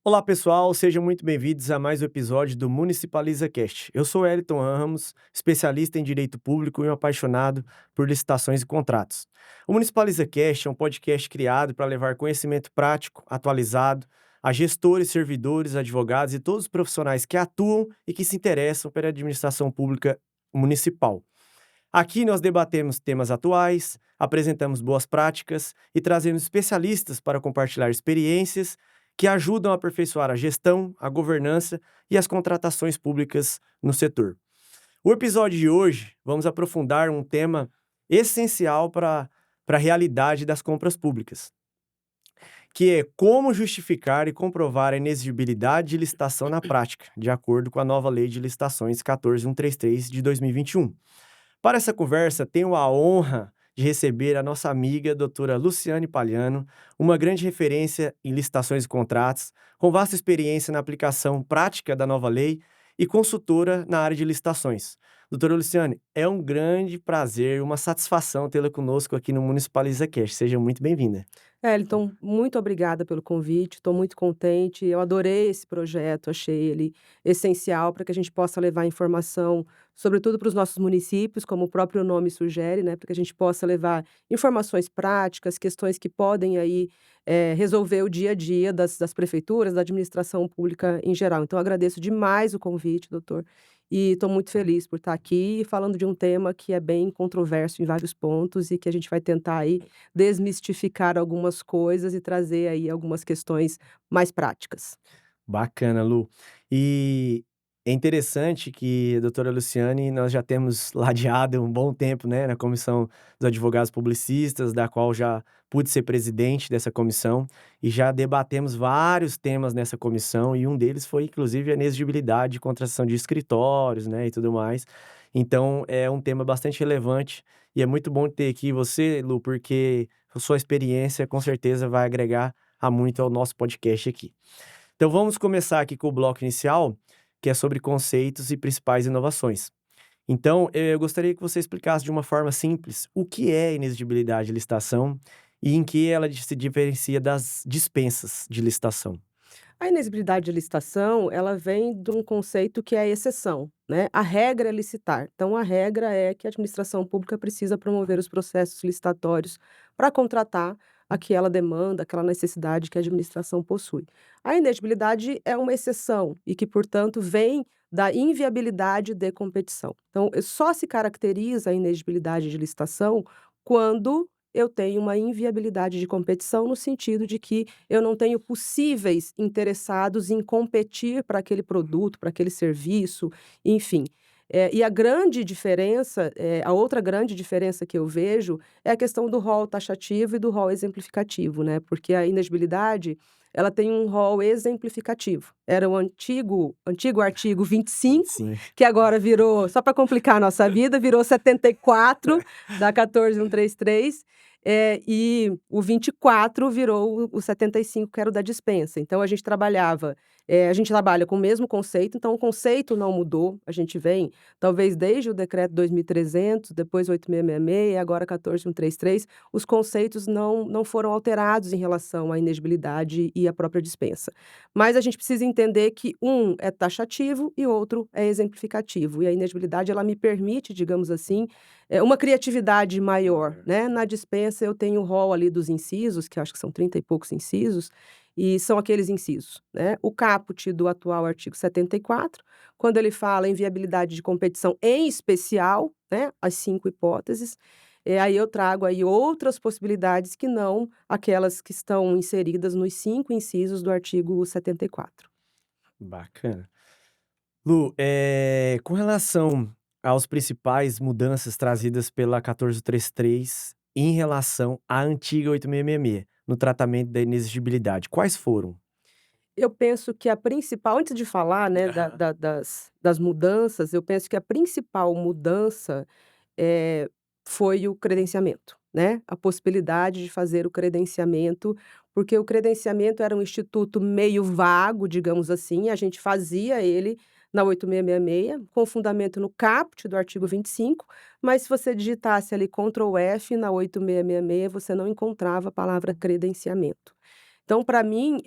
Olá pessoal, sejam muito bem-vindos a mais um episódio do Municipaliza Cast. Eu sou Wellington Ramos, especialista em direito público e um apaixonado por licitações e contratos. O Municipaliza Cast é um podcast criado para levar conhecimento prático, atualizado, a gestores, servidores, advogados e todos os profissionais que atuam e que se interessam pela administração pública municipal. Aqui nós debatemos temas atuais, apresentamos boas práticas e trazemos especialistas para compartilhar experiências que ajudam a aperfeiçoar a gestão, a governança e as contratações públicas no setor. O episódio de hoje, vamos aprofundar um tema essencial para a realidade das compras públicas, que é como justificar e comprovar a inexigibilidade de licitação na prática, de acordo com a nova Lei de Licitações 14133 de 2021. Para essa conversa, tenho a honra de receber a nossa amiga, doutora Luciane Palhano, uma grande referência em licitações e contratos, com vasta experiência na aplicação prática da nova lei e consultora na área de licitações. Doutora Luciane, é um grande prazer e uma satisfação tê-la conosco aqui no Municipaliza Cast. Seja muito bem-vinda. Elton, muito obrigada pelo convite, estou muito contente, eu adorei esse projeto, achei ele essencial para que a gente possa levar informação, sobretudo para os nossos municípios, como o próprio nome sugere, né, para que a gente possa levar informações práticas, questões que podem aí, resolver o dia a dia das prefeituras, da administração pública em geral. Então eu agradeço demais o convite, doutor, e estou muito feliz por estar aqui falando de um tema que é bem controverso em vários pontos e que a gente vai tentar aí desmistificar algumas coisas e trazer aí algumas questões mais práticas. Bacana, Lu. E é interessante que a doutora Luciane, nós já temos ladeado um bom tempo, né, na Comissão dos Advogados Publicistas, da qual já pude ser presidente dessa comissão, e já debatemos vários temas nessa comissão, e um deles foi, inclusive, a inexigibilidade de contratação de escritórios, né, e tudo mais. Então, é um tema bastante relevante, e é muito bom ter aqui você, Lu, porque a sua experiência, com certeza, vai agregar a muito ao nosso podcast aqui. Então vamos começar aqui com o bloco inicial, que é sobre conceitos e principais inovações. Então, eu gostaria que você explicasse de uma forma simples o que é inexigibilidade de licitação e em que ela se diferencia das dispensas de licitação. A inexigibilidade de licitação, ela vem de um conceito que é a exceção, né? A regra é licitar. Então, a regra é que a administração pública precisa promover os processos licitatórios para contratar aquela demanda, aquela necessidade que a administração possui. A inexigibilidade é uma exceção e que, portanto, vem da inviabilidade de competição. Então, só se caracteriza a inexigibilidade de licitação quando eu tenho uma inviabilidade de competição, no sentido de que eu não tenho possíveis interessados em competir para aquele produto, para aquele serviço, enfim. E a grande diferença, a outra grande diferença que eu vejo é a questão do rol taxativo e do rol exemplificativo, né, porque a inexigibilidade, ela tem um rol exemplificativo. Era o antigo artigo 25, Sim. que agora virou, só para complicar a nossa vida, virou 74 da 14133, e o 24 virou o 75, que era o da dispensa. Então a gente trabalha com o mesmo conceito, então o conceito não mudou, a gente vem talvez desde o decreto 2300, depois 8666 e agora 14133, os conceitos não foram alterados em relação à inexigibilidade e à própria dispensa. Mas a gente precisa entender que um é taxativo e outro é exemplificativo, e a inexigibilidade ela me permite, digamos assim, uma criatividade maior, né. Na dispensa eu tenho o rol ali dos incisos, que eu acho que são 30 e poucos incisos, e são aqueles incisos, né. O caput do atual artigo 74, quando ele fala em viabilidade de competição em especial, né, as 5 hipóteses, aí eu trago aí outras possibilidades que não aquelas que estão inseridas nos 5 incisos do artigo 74. Bacana. Lu, com relação aos principais mudanças trazidas pela 1433 em relação à antiga 8666, no tratamento da inexigibilidade, quais foram? Eu penso que a principal, antes de falar, né, das mudanças, eu penso que a principal mudança, eh, foi o credenciamento, né, a possibilidade de fazer o credenciamento, porque o credenciamento era um instituto meio vago, digamos assim, a gente fazia ele na 8666, com fundamento no caput do artigo 25, mas se você digitasse ali Ctrl F na 8666, você não encontrava a palavra credenciamento. Então, para mim,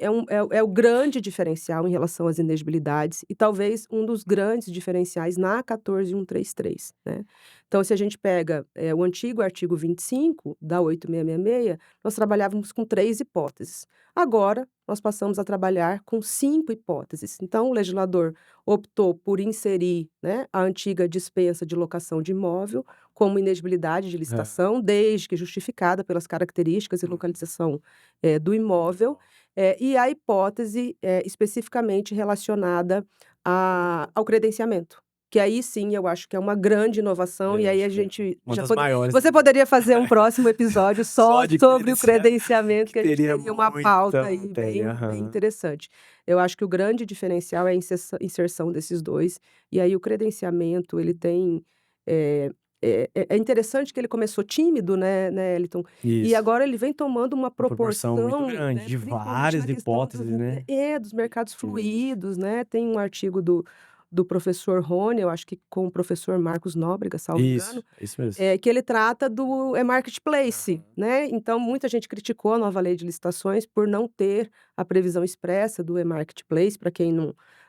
é o grande diferencial em relação às inexigibilidades e talvez um dos grandes diferenciais na 14.133, né. Então, se a gente pega, o antigo artigo 25 da 8666, nós trabalhávamos com 3 hipóteses. Agora, nós passamos a trabalhar com 5 hipóteses. Então, o legislador optou por inserir, né, a antiga dispensa de locação de imóvel como inexigibilidade de É. licitação, desde que justificada pelas características e localização, do imóvel, e a hipótese, especificamente relacionada ao credenciamento, que aí sim eu acho que é uma grande inovação, e aí a Acho que é gente uma das maiores você também. poderia fazer um próximo episódio Só só de sobre o credenciar, credenciamento, que que a gente teria teria uma muita pauta aí matéria. bem Aham. interessante. Eu acho que o grande diferencial é a inserção desses 2, e aí o credenciamento ele tem, eh é interessante que ele começou tímido, né, Eliton, e Isso. agora ele vem tomando uma Uma proporção muito proporção, grande, né, de principalmente várias na questão hipóteses, né. dos mercados Isso. fluidos, né. Tem um artigo do professor Rony, eu acho que com o professor Marcos Nóbrega, salvo engano, Isso mesmo. que ele trata do marketplace, Aham. né. Então muita gente criticou a nova lei de licitações por não ter a previsão expressa do e-marketplace. Para quem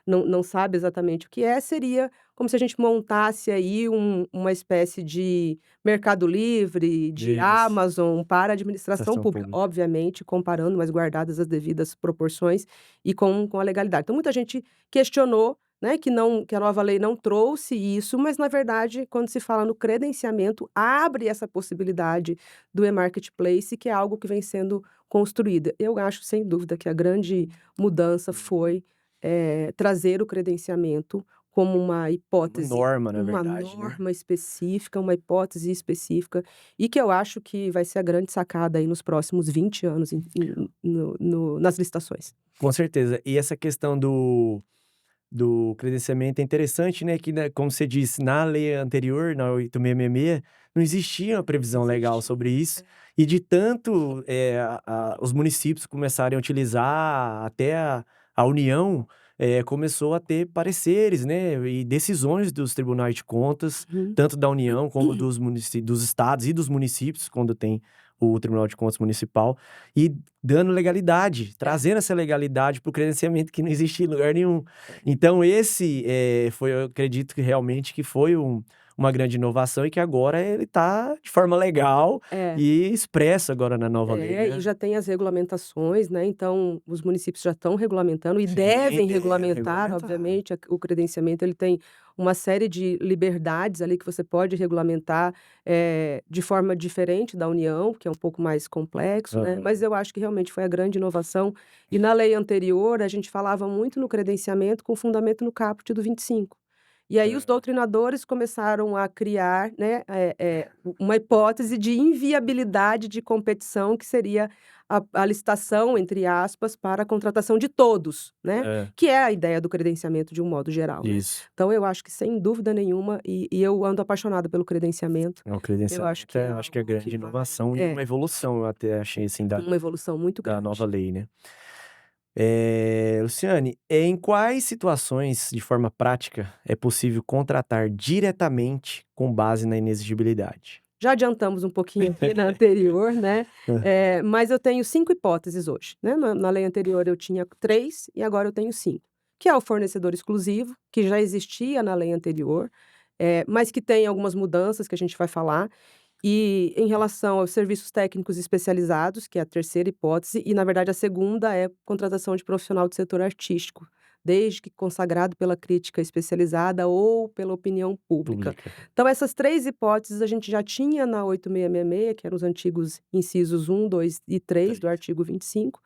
não sabe exatamente o que é, seria como se a gente montasse aí uma espécie de Mercado Livre, de Isso. Amazon para a administração Administração pública, pública. obviamente comparando, mas guardadas as devidas proporções e com a legalidade. Então muita gente questionou, né, que a nova lei não trouxe isso, mas na verdade, quando se fala no credenciamento, abre essa possibilidade do e-marketplace, que é algo que vem sendo construída. Eu acho, sem dúvida, que a grande mudança foi, trazer o credenciamento como Uma hipótese, norma, na uma verdade, né. norma específica, uma hipótese específica, e que eu acho que vai ser a grande sacada aí nos próximos 20 anos em nas licitações. Com certeza. E essa questão do credenciamento é interessante, né, que, né, como você disse, na lei anterior, na 8666, não existia uma previsão legal Existia. sobre isso, e de tanto, os municípios começarem a utilizar, até a União, começou a ter pareceres, né, e decisões dos tribunais de contas, Uhum. tanto da União como dos estados e dos municípios, quando tem o Tribunal de Contas Municipal, e dando legalidade, É. trazendo essa legalidade para o credenciamento que não existia em lugar nenhum. Então esse, foi, eu acredito que realmente que foi uma grande inovação e que agora ele está de forma legal É. e expresso agora na nova lei, E né. já tem as regulamentações, né, então os municípios já estão regulamentando e Sim, devem deve regulamentar, regulamentar. obviamente, o credenciamento ele tem uma série de liberdades ali que você pode regulamentar, de forma diferente da União, que é um pouco mais complexo, né, mas Aham. eu acho que realmente foi a grande inovação. E na lei anterior a gente falava muito no credenciamento com fundamento no caput do 25. E aí os É. doutrinadores começaram a criar, né, uma hipótese de inviabilidade de competição, que seria a licitação, entre aspas, para a contratação de todos, né, É, que é a ideia do credenciamento de um modo geral, né. isso. Então eu acho que sem dúvida nenhuma, e eu ando apaixonada pelo credenciamento, O eu acho credenciamento que é eu acho que é algo que grande vai inovação e uma evolução, eu até achei, assim, uma evolução muito da nova grande. lei, né. Luciane, em quais situações, de forma prática, é possível contratar diretamente com base na inexigibilidade? Já adiantamos um pouquinho aqui na anterior, né, mas eu tenho 5 hipóteses hoje, né, na lei anterior eu tinha 3 e agora eu tenho 5, que é o fornecedor exclusivo, que já existia na lei anterior, mas que tem algumas mudanças que a gente vai falar, e em relação aos serviços técnicos especializados, que é a terceira hipótese, e na verdade a segunda é contratação de profissional do setor artístico, desde que consagrado pela crítica especializada ou pela opinião pública. Pública. Então essas 3 hipóteses a gente já tinha na 8666, que eram os antigos incisos 1, 2 e 3 do 3. artigo 25,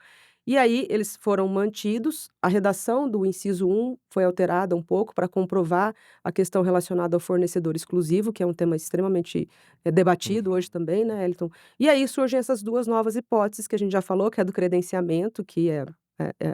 e aí eles foram mantidos. A redação do inciso 1 foi alterada um pouco para comprovar a questão relacionada ao fornecedor exclusivo, que é um tema extremamente, debatido hoje Uhum. também, né, Elton. E aí surgem essas 2 novas hipóteses que a gente já falou, que é a do credenciamento, que é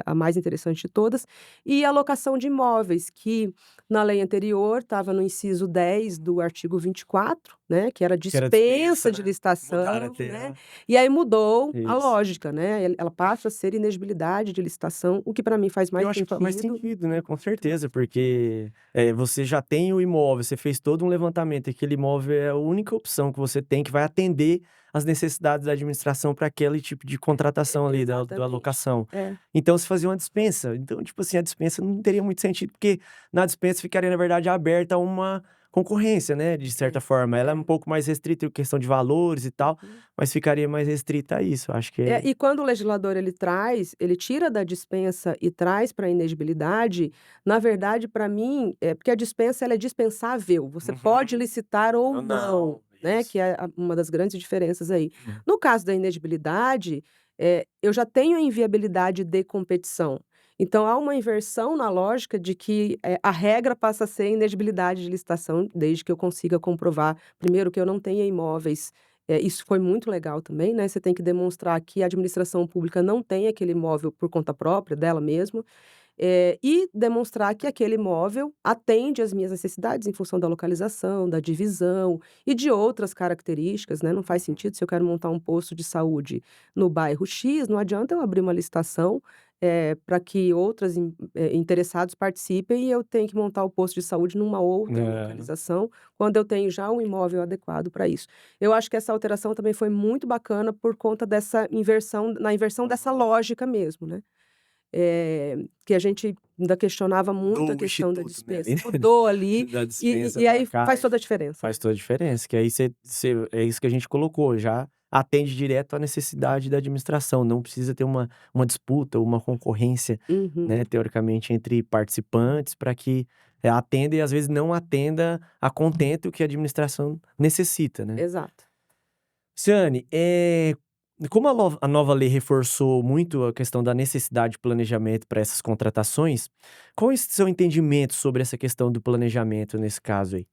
a mais interessante de todas, e a locação de imóveis, que na lei anterior estava no inciso 10 do artigo 24, né, que era Que era dispensa dispensa, de né? Mudaram licitação, até né, e aí mudou a isso. lógica, né, ela passa a ser inexigibilidade de licitação, o que para mim faz Eu mais acho que faz mais sentido. sentido, né, com certeza, porque, você já tem o imóvel, você fez todo um levantamento, e aquele imóvel é a única opção que você tem que vai atender às necessidades da administração para aquele tipo de contratação ali da Exatamente. alocação. É. Então se fazia uma dispensa, então, tipo assim, a dispensa não teria muito sentido, porque na dispensa ficaria, na verdade, aberta a uma concorrência, né, de certa É, forma. Ela é um é. pouco mais restrita em questão de valores e tal, Uhum. mas ficaria mais restrita a isso, eu acho que É, e quando o legislador ele tira da dispensa e traz para a inexigibilidade, na verdade, para mim, porque a dispensa ela é dispensável, você pode Uhum. licitar ou Ou não, não, né, isso. que é uma das grandes diferenças aí. Uhum. No caso da inexigibilidade, eu já tenho a inviabilidade de competição. Então há uma inversão na lógica de que, a regra passa a ser a inexigibilidade de licitação, desde que eu consiga comprovar, primeiro, que eu não tenha imóveis. Isso foi muito legal também, né, você tem que demonstrar que a administração pública não tem aquele imóvel por conta própria, dela mesma, e demonstrar que aquele imóvel atende às minhas necessidades em função da localização, da divisão e de outras características, né, não faz sentido se eu quero montar um posto de saúde no bairro X, não adianta eu abrir uma licitação, para que outras interessados participem e eu tenho que montar o posto de saúde numa outra É. localização, quando eu tenho já um imóvel adequado para isso. Eu acho que essa alteração também foi muito bacana por conta dessa inversão na inversão dessa lógica mesmo, né. Que a gente ainda questionava muito a Mudou o questão da instituto, né, ali, dispensa. Mudou ali, da e dispensa e pra aí cá faz e toda a diferença, faz né. toda a diferença, que aí você é isso que a gente colocou, já atende direto à necessidade da administração, não precisa ter uma disputa, uma concorrência, né, Uhum, teoricamente entre participantes para que, atenda e às vezes não atenda a contento o que a administração necessita, né. exato. Ciane, como a nova lei reforçou muito a questão da necessidade de planejamento para essas contratações, qual é o seu entendimento sobre essa questão do planejamento nesse caso aí?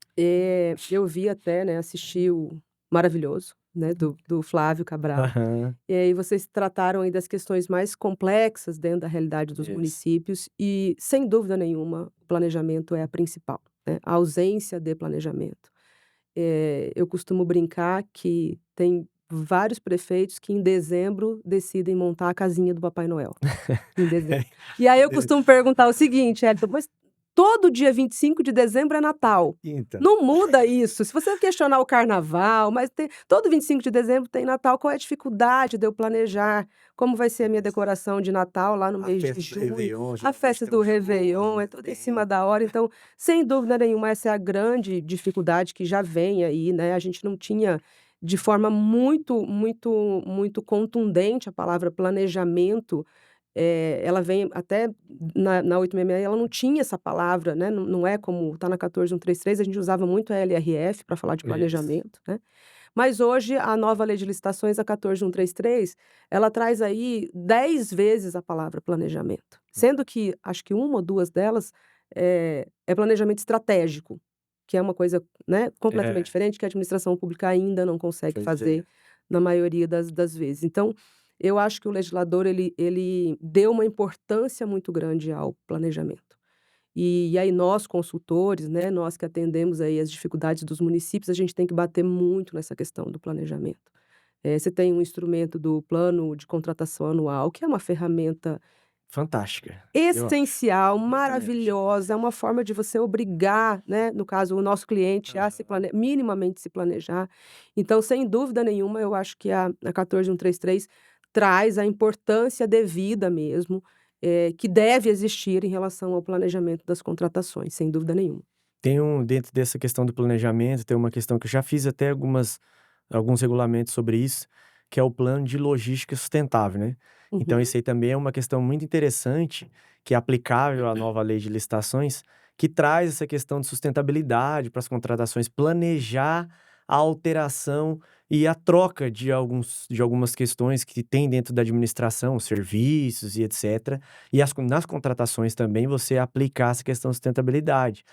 Eu vi até, né, assisti o Maravilhoso, né, do Flávio Cabral, Aham, e aí vocês trataram aí das questões mais complexas dentro da realidade dos isso. municípios e, sem dúvida nenhuma, o planejamento é a principal, né, a ausência de planejamento. Eu costumo brincar que tem vários prefeitos que em dezembro decidem montar a casinha do Papai Noel, em dezembro. E aí eu costumo perguntar o seguinte, Elton: "Mas todo dia 25 de dezembro é Natal, Então, não muda isso? Se você questionar o carnaval, mas tem todo 25 de dezembro tem Natal, qual é a dificuldade de eu planejar como vai ser a minha isso. decoração de Natal lá no A mês de festa do junho, réveillon a geralmente festa tem do um show ao réveillon, é mesmo tudo em cima tempo. da hora". Então, sem dúvida nenhuma, essa é a grande dificuldade que já vem aí, né, a gente não tinha de forma muito contundente a palavra planejamento, ela vem até na 866 ela não tinha essa palavra, né, não é como está na 14133, a gente usava muito a LRF para falar de Isso. planejamento, né. Mas hoje a nova lei de licitações, a 14133, ela traz aí 10 vezes a palavra planejamento, sendo que acho que uma ou 2 delas, é planejamento estratégico, que é uma coisa, né, completamente É, diferente que a administração pública ainda não consegue pois fazer é. na maioria das vezes. Então, eu acho que o legislador ele deu uma importância muito grande ao planejamento. E aí nós consultores, né, nós que atendemos aí as dificuldades dos municípios, a gente tem que bater muito nessa questão do planejamento. Você tem um instrumento do plano de contratação anual, que é uma ferramenta Fantástica, eu acho. essencial, Eu também acho. maravilhosa, é uma forma de você obrigar, né, no caso o nosso cliente a se Aham. minimamente se planejar. Então, sem dúvida nenhuma, eu acho que a 14133 traz a importância devida mesmo, que deve existir em relação ao planejamento das contratações, sem dúvida nenhuma. Dentro dessa questão do planejamento, tem uma questão que eu já fiz até alguns regulamentos sobre isso, que é o plano de logística sustentável, né. Então Uhum, isso aí também é uma questão muito interessante, que é aplicável à nova lei de licitações, que traz essa questão de sustentabilidade para as contratações, planejar a alteração e a troca de algumas questões que tem dentro da administração, serviços e etcétera, e nas contratações também você aplicar essa questão de sustentabilidade.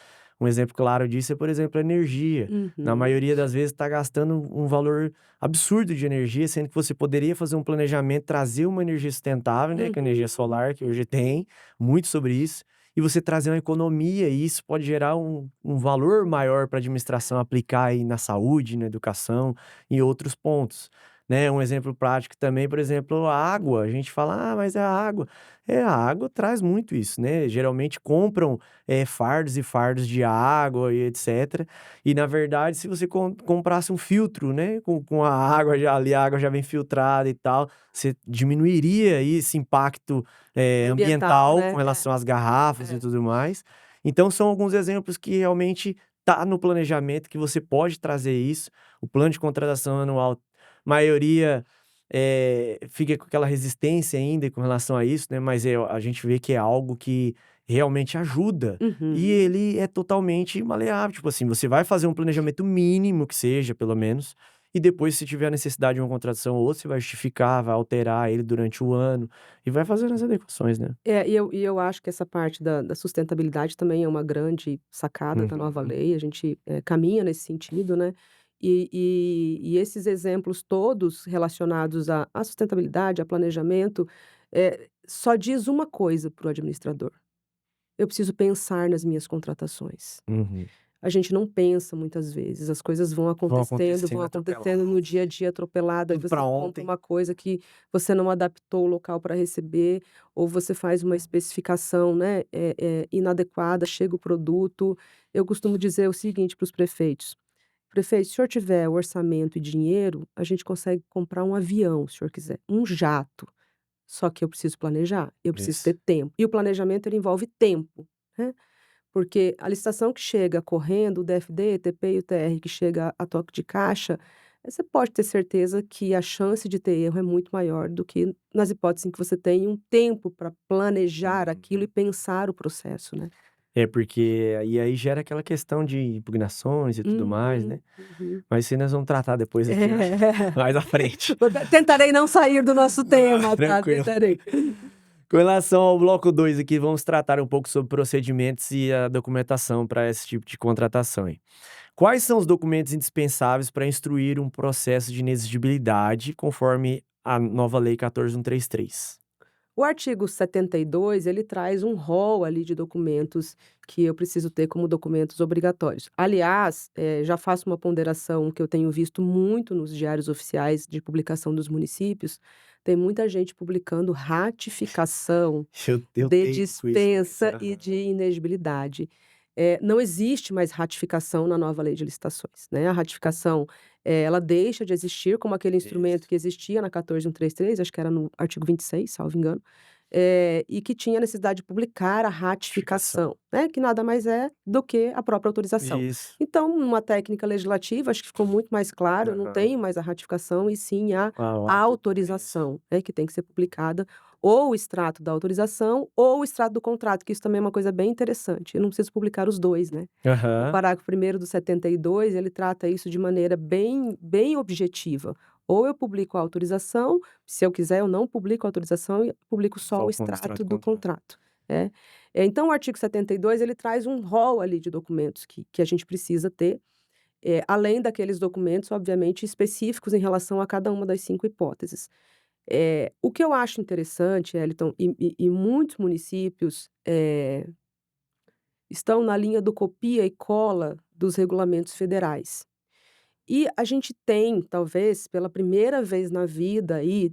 Um exemplo claro disso é, por exemplo, a energia. Na uhum, maioria das vezes está gastando um valor absurdo de energia, sendo que você poderia fazer um planejamento, trazer uma energia sustentável, né, que é a energia uhum, solar, que hoje tem muito sobre isso, e você trazer uma economia, e isso pode gerar um valor maior para a administração aplicar aí na saúde, na educação, em outros pontos, né? Um exemplo prático também, por exemplo, a água. A gente fala, mas é a água. A água traz muito isso, né? Geralmente compram fardos e fardos de água e etc. E na verdade, se você comprasse um filtro, né, com a água já ali, a água já vem filtrada e tal, você diminuiria aí esse impacto Ambiental, ambiental né? com relação às garrafas É. e tudo mais. Então são alguns exemplos que realmente tá no planejamento, que você pode trazer isso. O plano de contratação anual, maioria fica com aquela resistência ainda com relação a isso, né? Mas a gente vê que é algo que realmente ajuda. Uhum. E ele é totalmente maleável. Tipo assim, você vai fazer um planejamento mínimo que seja, pelo menos, e depois, se tiver a necessidade de uma contratação ou outra, você vai justificar, vai alterar ele durante o ano e vai fazendo as adequações, né? E eu acho que essa parte da sustentabilidade também é uma grande sacada da nova Uhum. lei, a gente, caminha nesse sentido, né. E esses exemplos todos relacionados à sustentabilidade, a planejamento, só diz uma coisa para o administrador: "Eu preciso pensar nas minhas contratações". Uhum. A gente não pensa muitas vezes, as coisas Vão vão acontecendo acontecendo no dia a atropelados. dia atropelado, aí Tudo você pra compra ontem. uma coisa que você não adaptou o local para receber, ou você faz uma especificação, né, inadequada, chega o produto. Eu costumo dizer o seguinte para os prefeitos: "Prefeito, se o senhor tiver orçamento e dinheiro, a gente consegue comprar um avião, se o senhor quiser, um jato, só que eu preciso planejar, eu preciso Isso. ter tempo". E o planejamento ele envolve tempo, né. Porque a licitação que chega correndo, o DFD, ETP e o TR que chega a toque de caixa, você pode ter certeza que a chance de ter erro é muito maior do que nas hipóteses em que você tem um tempo para planejar aquilo e Uhum. pensar o processo, né. Porque aí gera aquela questão de impugnações e tudo mais, Uhum, né. uhum. Mas isso aí nós vamos tratar depois aqui, É. mais à frente. Tentarei não sair do nosso tema, tá, Tranquilo. tentarei. Com relação ao bloco 2 aqui, vamos tratar um pouco sobre procedimentos e a documentação para esse tipo de contratação aí. Quais são os documentos indispensáveis para instruir um processo de inexigibilidade, conforme a nova lei 14.133? O artigo 72 ele traz um rol ali de documentos que eu preciso ter como documentos obrigatórios. Aliás, já faço uma ponderação que eu tenho visto muito nos diários oficiais de publicação dos municípios, tem muita gente publicando ratificação Eu de tenho com isso também. dispensa e de Aham. inexigibilidade. Não existe mais ratificação na nova lei de licitações, né, a ratificação, ela deixa de existir como aquele instrumento Isso. que existia na 14.133, acho que era no artigo 26, salvo engano, e que tinha necessidade de publicar a Notificação. ratificação, né, que nada mais é do que a própria autorização. Isso. Então, numa técnica legislativa, acho que ficou muito mais claro, eu não Aham. tenho mais a ratificação e sim a O ato de dispensa. autorização, né, que tem que ser publicada ou o extrato da autorização ou o extrato do contrato, que isso também é uma coisa bem interessante, eu não preciso publicar os 2, né. O Aham. parágrafo primeiro do 72 ele trata isso de maneira bem objetiva. Ou eu publico a autorização, se eu quiser eu não publico a autorização e publico só Só o com o extrato extrato do do contrato. contrato, né. Então o artigo 72 ele traz um rol ali de documentos que a gente precisa ter, além daqueles documentos obviamente específicos em relação a cada uma das 5 hipóteses. O que eu acho interessante, Eliton, e muitos municípios, estão na linha do copia e cola dos regulamentos federais. E a gente tem, talvez, pela primeira vez na vida aí,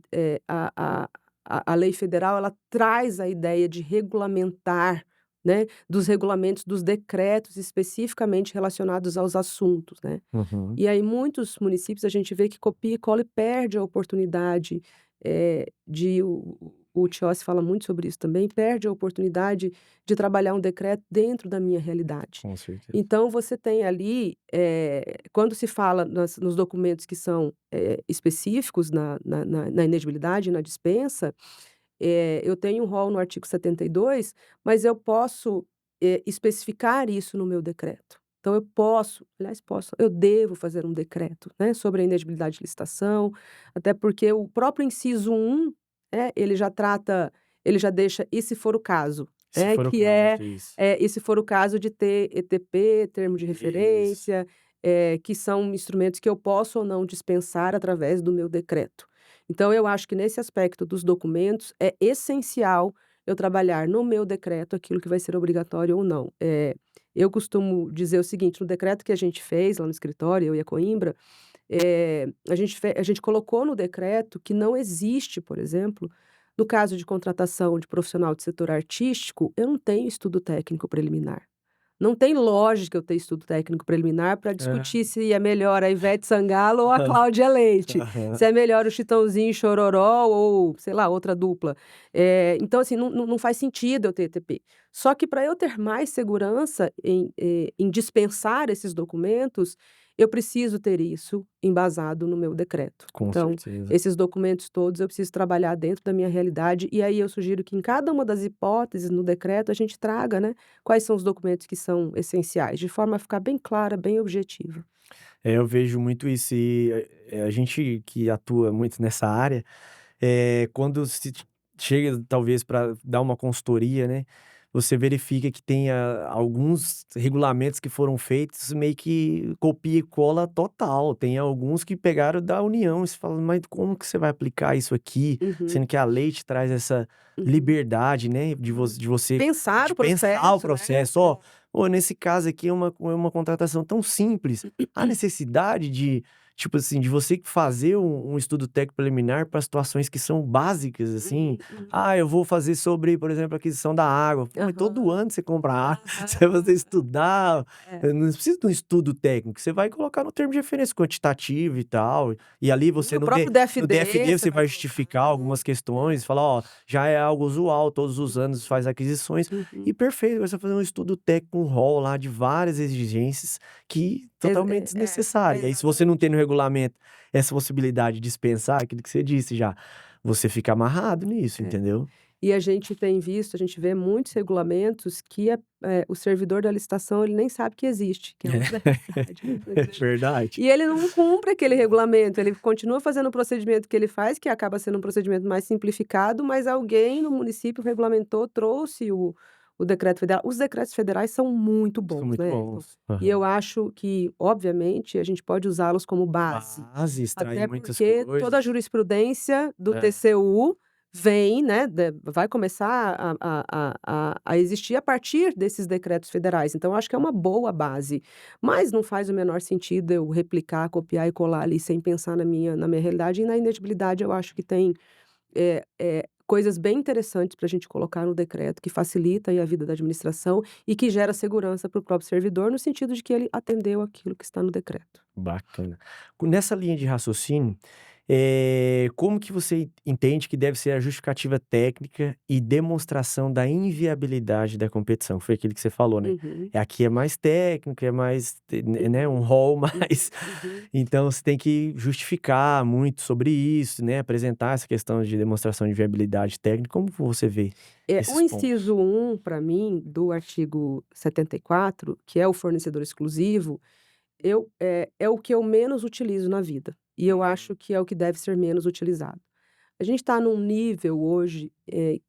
a lei federal, ela traz a ideia de regulamentar, né, dos regulamentos, dos decretos especificamente relacionados aos assuntos, né. Uhum. E aí muitos municípios a gente vê que copia e cola e perde a oportunidade, de o Tiossi fala muito sobre isso também, perde a oportunidade de trabalhar um decreto dentro da minha realidade. Com certeza. Então você tem ali, quando se fala nos documentos que são, específicos na inegibilidade, na dispensa, eu tenho um rol no artigo 72, mas eu posso, especificar isso no meu decreto. Então eu posso, aliás posso, eu devo fazer um decreto, né, sobre a inegibilidade de licitação, até porque o próprio inciso 1, ele já trata, ele já deixa "e se for o caso", Se for o que caso, isso. "e se for o caso de ter ETP, termo de Isso. referência", que são instrumentos que eu posso ou não dispensar através do meu decreto. Então eu acho que nesse aspecto dos documentos é essencial eu trabalhar no meu decreto aquilo que vai ser obrigatório ou não. Eu costumo dizer o seguinte: no decreto que a gente fez lá no escritório, eu e a Coimbra, a gente colocou no decreto que não existe, por exemplo, no caso de contratação de profissional do setor artístico, eu não tenho estudo técnico preliminar. Não tem lógica eu ter estudo técnico preliminar para É. discutir se é melhor a Ivete Sangalo ou a Cláudia Leite, Aham. se é melhor o Chitãozinho e Chororó ou, sei lá, outra dupla. Então, assim, não faz sentido eu ter ETP. Só que para eu ter mais segurança em dispensar esses documentos, eu preciso ter isso embasado no meu decreto. Com Então, certeza. esses documentos todos eu preciso trabalhar dentro da minha realidade, e aí eu sugiro que em cada uma das hipóteses no decreto a gente traga, né, quais são os documentos que são essenciais, de forma a ficar bem clara, bem objetiva. Eu vejo muito isso e, a gente que atua muito nessa área, quando se chega talvez para dar uma consultoria, né, você verifica que tem, alguns regulamentos que foram feitos meio que copia e cola total. Tem alguns que pegaram da União, e você fala: "Mas como que você vai aplicar isso aqui?", Uhum, sendo que a lei te traz essa uhum. liberdade, né, de você Pensar de o pensar o processo, né. processo. Ó, pô, nesse caso aqui é uma contratação tão simples, há necessidade de, tipo assim, de você fazer um estudo técnico preliminar para situações que são básicas, assim. Uhum, uhum. Ah, eu vou fazer sobre, por exemplo, aquisição da água. Pô, mas todo Aham, ano você compra água, você vai aham. estudar, É. não precisa de um estudo técnico, você vai colocar no termo de referência quantitativo e tal, e ali Sim, você o próprio no DFD DFD você você vai vai colocar, justificar né. algumas questões, falar: "Ó, já é algo usual, todos os anos faz aquisições", e Uhum. perfeito, você vai fazer um estudo técnico, um rol lá de várias exigências que totalmente desnecessário. E aí se você não tem Exatamente. no regulamento essa possibilidade de dispensar, aquilo que você disse já, você fica amarrado nisso, É. entendeu? E a gente vê muitos regulamentos que o servidor da licitação, ele nem sabe que existe, que é outra realidade, né, É verdade. e ele não cumpre aquele regulamento, ele continua fazendo o procedimento que ele faz, que acaba sendo um procedimento mais simplificado, mas alguém no município regulamentou, trouxe o decreto federal. Os decretos federais são muito São bons, muito né, Elton. bons. E eu Aham. acho que, obviamente, a gente pode usá-los como base, Base, extrair até muitas porque toda a coisas. jurisprudência do É. TCU vem, né, vai começar a existir a partir desses decretos federais, então eu acho que é uma boa base, mas não faz o menor sentido eu replicar, copiar e colar ali sem pensar na minha realidade, e na inedibilidade eu acho que tem, coisas bem interessantes para a gente colocar no decreto, que facilita aí a vida da administração e que gera segurança para o próprio servidor, no sentido de que ele atendeu aquilo que está no decreto. Bacana. Nessa linha de raciocínio, como que você entende que deve ser a justificativa técnica e demonstração da inviabilidade da competição? Foi aquilo que você falou, né? Uhum, Aqui é mais técnico, é mais, né, um uhum, rol uhum, mais. uhum. Então você tem que justificar muito sobre isso, né? Apresentar essa questão de demonstração de viabilidade técnica. Como você vê O esses pontos? inciso 1, para mim, do artigo 74, que é o fornecedor exclusivo, é o que eu menos utilizo na vida, e eu Uhum. acho que é o que deve ser menos utilizado. A gente está num nível hoje,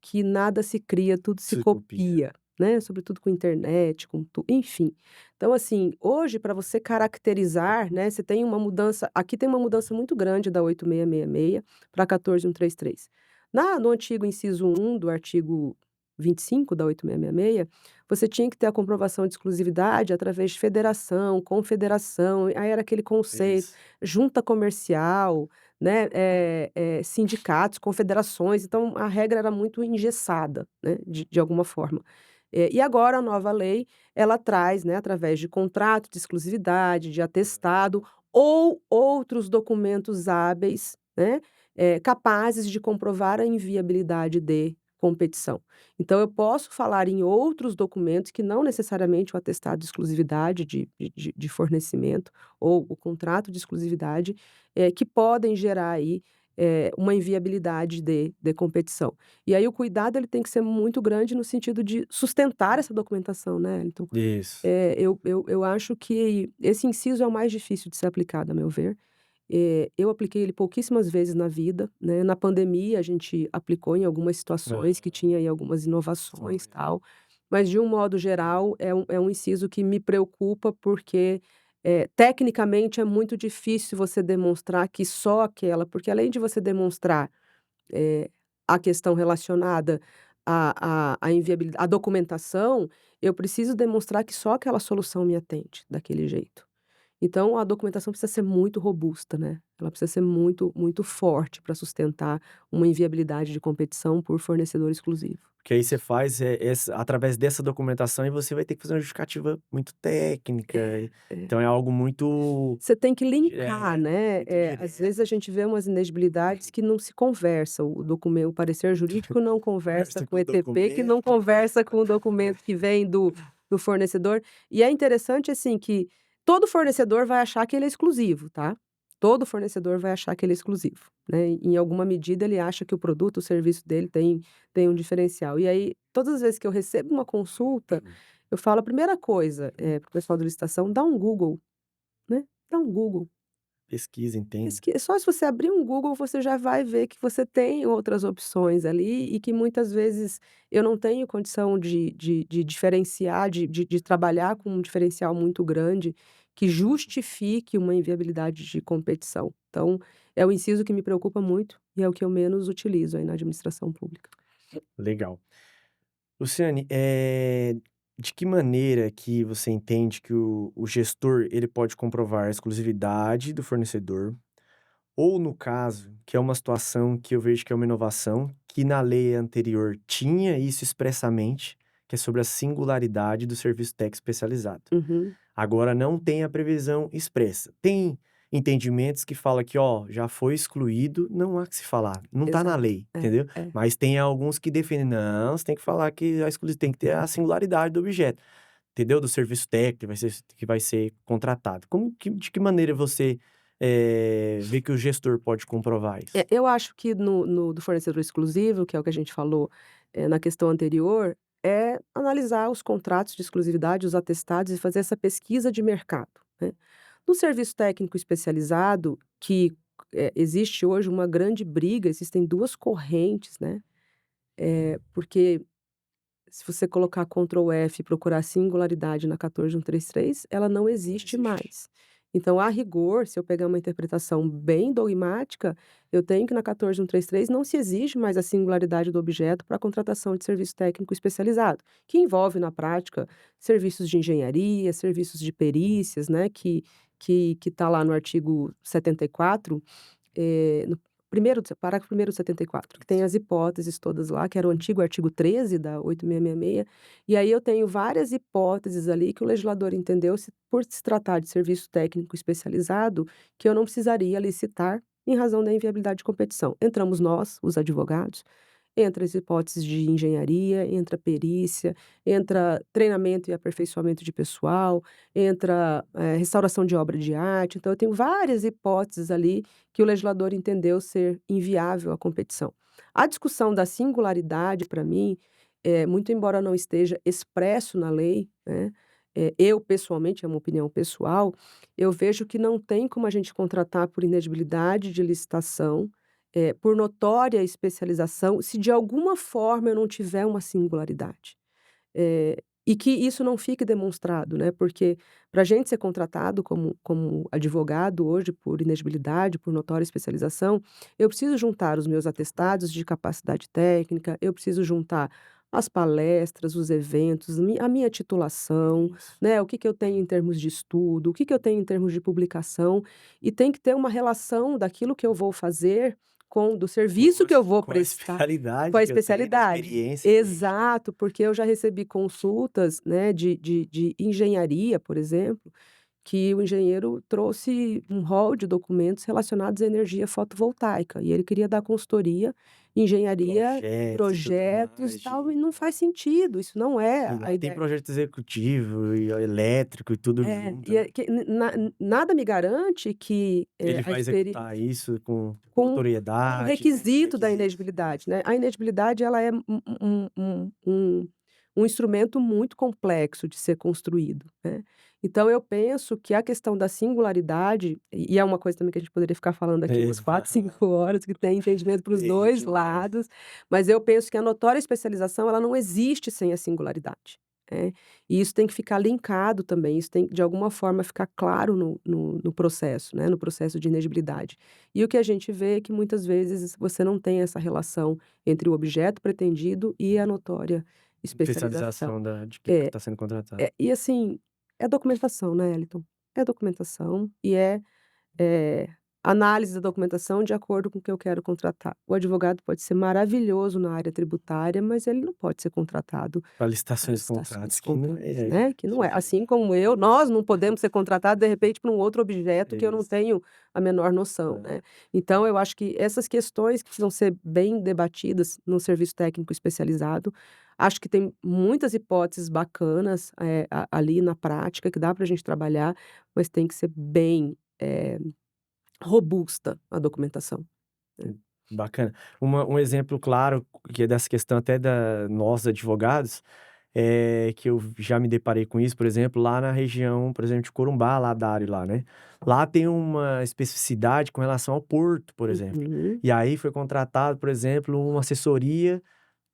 que nada se cria, tudo se Se copia. copia, né, sobretudo com internet, com enfim. Então, assim, hoje para você caracterizar, né, você tem uma mudança aqui tem uma mudança muito grande da 8666 pra 14133. No antigo inciso 1 do artigo 25 da 8666, você tinha que ter a comprovação de exclusividade através de federação, confederação, aí era aquele conceito, Isso. junta comercial, né, sindicatos, confederações, então a regra era muito engessada, né, de alguma forma. E agora a nova lei, ela traz, né, através de contrato de exclusividade, de atestado ou outros documentos hábeis, né, capazes de comprovar a inviabilidade de competição. Então eu posso falar em outros documentos que não necessariamente o atestado de exclusividade de fornecimento ou o contrato de exclusividade, que podem gerar aí, uma inviabilidade de competição. E aí o cuidado ele tem que ser muito grande no sentido de sustentar essa documentação, né, então, Isso. eu acho que esse inciso é o mais difícil de ser aplicado, a meu ver. Eu apliquei ele pouquíssimas vezes na vida, né, na pandemia a gente aplicou em algumas situações que Aham. tinha aí algumas inovações, Sonho. tal, mas de um modo geral é um inciso que me preocupa, porque, tecnicamente é muito difícil você demonstrar que só aquela porque além de você demonstrar, eh, a questão relacionada a inviabilidade, a documentação, eu preciso demonstrar que só aquela solução me atende daquele jeito. Então a documentação precisa ser muito robusta, né, ela precisa ser muito, muito forte para sustentar uma inviabilidade de competição por fornecedor exclusivo. Porque aí você faz, através dessa documentação e você vai ter que fazer uma justificativa muito técnica, É. então é algo muito Você tem que linkar, direto, né, muito às vezes a direto. gente vê umas inegibilidades que não se conversam, o parecer jurídico não conversa Conversa com o com o ETP, que documento. não conversa com o documento que vem do fornecedor. E é interessante, assim, que todo fornecedor vai achar que ele é exclusivo, tá. Todo fornecedor vai achar que ele é exclusivo, né, em alguma medida ele acha que o produto, o serviço dele tem um diferencial. E aí, todas as vezes que eu recebo uma consulta, eu falo a primeira coisa, para o pessoal de licitação: "Dá um Google", né, dá um Google. Pesquisa, entenda. Só se você abrir um Google, você já vai ver que você tem outras opções ali e que muitas vezes eu não tenho condição de diferenciar, de trabalhar com um diferencial muito grande que justifique uma inviabilidade de competição. Então, é o inciso que me preocupa muito e é o que eu menos utilizo aí na administração pública. Legal. Luciane, de que maneira que você entende que o gestor, ele pode comprovar a exclusividade do fornecedor, ou no caso, que é uma situação que eu vejo que é uma inovação, que na lei anterior tinha isso expressamente, que é sobre a singularidade do serviço técnico especializado. Uhum. Agora não tem a previsão expressa. Tem entendimentos que fala que, ó, já foi excluído, não há que se falar, não tá na Exato. lei, É, entendeu? é. Mas tem alguns que defendem, não, você tem que falar que a tem que ter a singularidade do objeto, entendeu? Do serviço técnico que vai ser contratado. De que maneira você vê que o gestor pode comprovar isso? Eu acho que no do fornecedor exclusivo, que é o que a gente falou, na questão anterior, é analisar os contratos de exclusividade, os atestados e fazer essa pesquisa de mercado, né. No serviço técnico especializado, que, existe hoje uma grande briga, existem 2 correntes, né, porque se você colocar Ctrl F e procurar singularidade na 14133, ela não Não existe existe. mais. Então, a rigor, se eu pegar uma interpretação bem dogmática, eu tenho que na 14133 não se exige mais a singularidade do objeto para a contratação de serviço técnico especializado, que envolve na prática serviços de engenharia, serviços de perícias, né, que está lá no artigo 74, no primeiro parágrafo 1º do 74, que tem as hipóteses todas lá, que era o antigo artigo 13 da 8666, e aí eu tenho várias hipóteses ali que o legislador entendeu, por se tratar de serviço técnico especializado, que eu não precisaria licitar em razão da inviabilidade de competição. Entramos nós, os advogados, entra as hipóteses de engenharia, entra perícia, entra treinamento e aperfeiçoamento de pessoal, entra, restauração de obra de arte, então eu tenho várias hipóteses ali que o legislador entendeu ser inviável à competição. A discussão da singularidade para mim, muito embora não esteja expresso na lei, né, eu pessoalmente, é uma opinião pessoal, eu vejo que não tem como a gente contratar por inexigibilidade de licitação, por notória especialização, se de alguma forma eu não tiver uma singularidade. E que isso não fique demonstrado, né, porque para a gente ser contratado como advogado hoje por inexigibilidade, por notória especialização, eu preciso juntar os meus atestados de capacidade técnica, eu preciso juntar as palestras, os eventos, a minha titulação, Isso. né, o que que eu tenho em termos de estudo, o que que eu tenho em termos de publicação, e tem que ter uma relação daquilo que eu vou fazer do serviço que eu vou Com a prestar com especialidade a que eu tenho, da especialidade. experiência que a gente tem. Exato, porque eu já recebi consultas, né, de engenharia, por exemplo, que o engenheiro trouxe um rol de documentos relacionados à energia fotovoltaica, e ele queria dar consultoria, engenharia, Projetos e tudo projetos mais e tal, e não faz sentido, isso não e é lá a tem ideia. projeto executivo e elétrico e tudo É, junto, e né. é que nada me garante que, Ele a vai experiência executar isso com com o notoriedade, né, com requisito da requisitos. inegibilidade, né. A inegibilidade ela é um instrumento muito complexo de ser construído, né. Então eu penso que a questão da singularidade, e é uma coisa também que a gente poderia ficar falando aqui umas 4, Exato. 5 horas, que tem entendimento para os Tem 2 demais. lados, mas eu penso que a notória especialização ela não existe sem a singularidade. né. E isso tem que ficar linkado também, isso tem que de alguma forma ficar claro no processo, né, no processo de inegibilidade. E o que a gente vê é que muitas vezes você não tem essa relação entre o objeto pretendido e a notória especialização. Especialização de que É, está sendo contratado. e assim, é documentação, né, Eliton. É documentação e é, análise da documentação de acordo com o que eu quero contratar. O advogado pode ser maravilhoso na área tributária, mas ele não pode ser contratado Para para licitações e licitações contratos e que não contratos, é. né, que não é. Assim como nós não podemos ser contratados, de repente, para um outro objeto que eu não Isso. tenho a menor noção, É. né. Então eu acho que essas questões que precisam ser bem debatidas no serviço técnico especializado, acho que tem muitas hipóteses bacanas, ali na prática que dá para a gente trabalhar, mas tem que ser bem, robusta a documentação, né. Bacana. Um exemplo claro que é dessa questão até da nós advogados, que eu já me deparei com isso, por exemplo, lá na região, por exemplo, de Corumbá, lá da área lá, né. Lá tem uma especificidade com relação ao porto, por exemplo. Uhum, E aí foi contratado, por exemplo, uma assessoria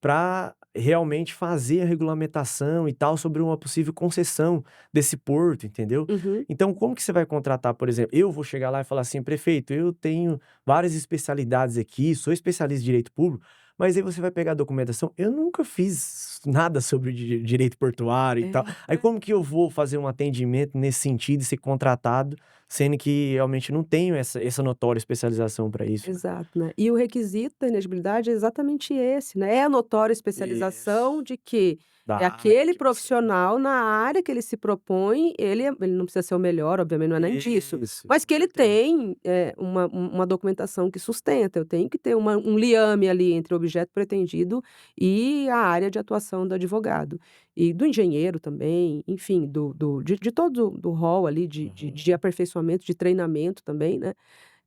para realmente fazer a regulamentação e tal sobre uma possível concessão desse porto, entendeu. uhum. Então como que você vai contratar, por exemplo, eu vou chegar lá e falar assim: "Prefeito, eu tenho várias especialidades aqui, sou especialista em direito público", mas aí você vai pegar a documentação, eu nunca fiz nada sobre direito portuário e tal. É. Aí como que eu vou fazer um atendimento nesse sentido e ser contratado, sendo que realmente não tenho essa notória especialização para isso, né. Exato, né. E o requisito da inegibilidade é exatamente esse, né, é a notória Isso. especialização de que Da é área aquele que você profissional na área que ele se propõe, ele não precisa ser o melhor, obviamente, não é nem disso, Isso, mas com que ele certeza. tem, uma documentação que sustenta, eu tenho que ter um liame ali entre o objeto pretendido e a área de atuação do advogado. E do engenheiro também, enfim, de todo do rol ali de Uhum. aperfeiçoamento, de treinamento também, né.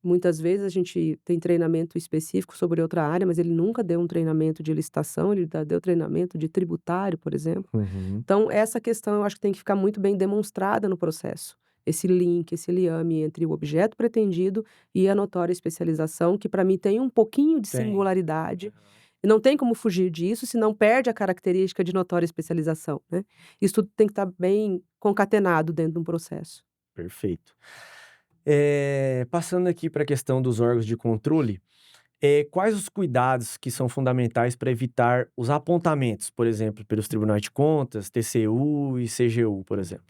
Muitas vezes a gente tem treinamento específico sobre outra área, mas ele nunca deu um treinamento de licitação, ele deu treinamento de tributário, por exemplo. Uhum. Então, essa questão eu acho que tem que ficar muito bem demonstrada no processo. Esse link, esse liame entre o objeto pretendido e a notória especialização, que para mim tem um pouquinho de Tem. singularidade, Aham. e não tem como fugir disso, senão perde a característica de notória especialização, né. Isso tudo tem que estar bem concatenado dentro de um processo. Perfeito. Passando aqui para a questão dos órgãos de controle, quais os cuidados que são fundamentais para evitar os apontamentos, por exemplo, pelos tribunais de contas, TCU e CGU, por exemplo?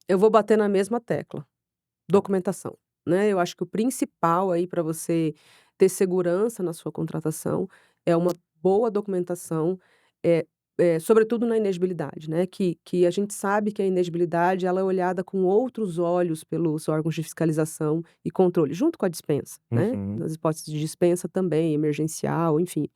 Eu vou bater na mesma tecla. Documentação, né, eu acho que o principal aí para você ter segurança na sua contratação é uma boa documentação, é sobretudo na inegibilidade, né, que a gente sabe que a inegibilidade ela é olhada com outros olhos pelos órgãos de fiscalização e controle, junto com a dispensa, né, Uhum. nas hipóteses de dispensa também, emergencial, enfim,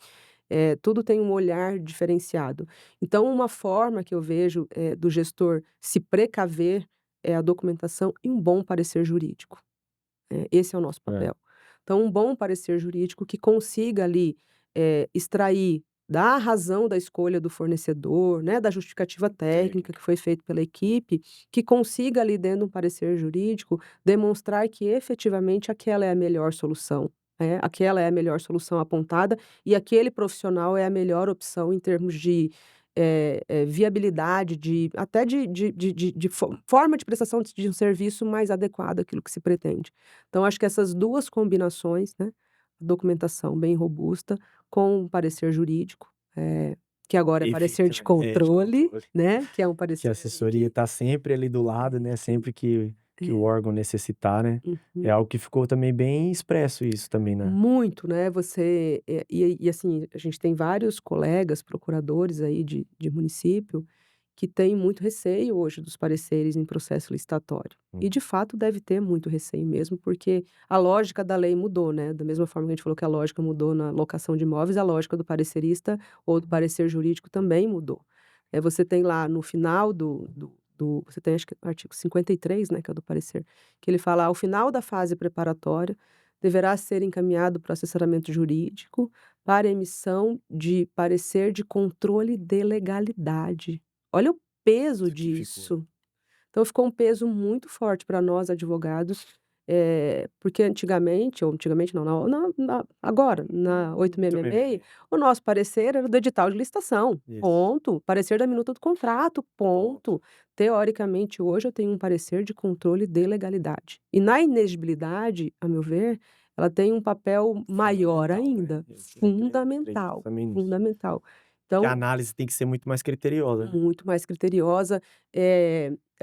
tudo tem um olhar diferenciado. Então uma forma que eu vejo, do gestor se precaver é a documentação e um bom parecer jurídico. Esse é o nosso É. papel. Então, um bom parecer jurídico que consiga ali, extrair da razão da escolha do fornecedor, né, da justificativa técnica que Técnica. foi feito pela equipe, que consiga ali dentro de um parecer jurídico demonstrar que efetivamente aquela é a melhor solução, né, aquela é a melhor solução apontada e aquele profissional é a melhor opção em termos de, viabilidade, de até de forma de prestação de um serviço mais adequado àquilo que se pretende. Então acho que essas 2 combinações, né, documentação bem robusta, com um parecer jurídico, que agora é parecer de Evita, de controle, controle. né, que é um Que a parecer assessoria ali está sempre ali do lado, né, sempre que o é, órgão necessitar, né. É uhum. algo que ficou também bem expresso isso também, né. Muito, né, você assim, a gente tem vários colegas procuradores aí de município, que têm muito receio hoje dos pareceres em processo licitatório. E de fato deve ter muito receio mesmo, porque a lógica da lei mudou, né, da mesma forma que a gente falou que a lógica mudou na locação de imóveis, a lógica do parecerista ou do parecer jurídico também mudou. Você tem lá no final você tem acho que o artigo 53, né, que é o do parecer, que ele fala: "Ao final da fase preparatória, deverá ser encaminhado para o assessoramento jurídico para emissão de parecer de controle de legalidade". Olha o peso Isso que ficou. disso. Então ficou um peso muito forte para nós advogados, Porque antigamente, ou antigamente não, agora, na Muito bem. 8666, o nosso parecer era do edital de licitação, Isso. ponto. Parecer da minuta do contrato, Ponto. ponto. Teoricamente, hoje eu tenho um parecer de controle de legalidade. E na inexigibilidade, a meu ver, ela tem um papel maior Fundamental, né. ainda, Eu acredito fundamental, também nisso. fundamental. Que a Então, análise tem que ser muito mais criteriosa, né. muito mais criteriosa.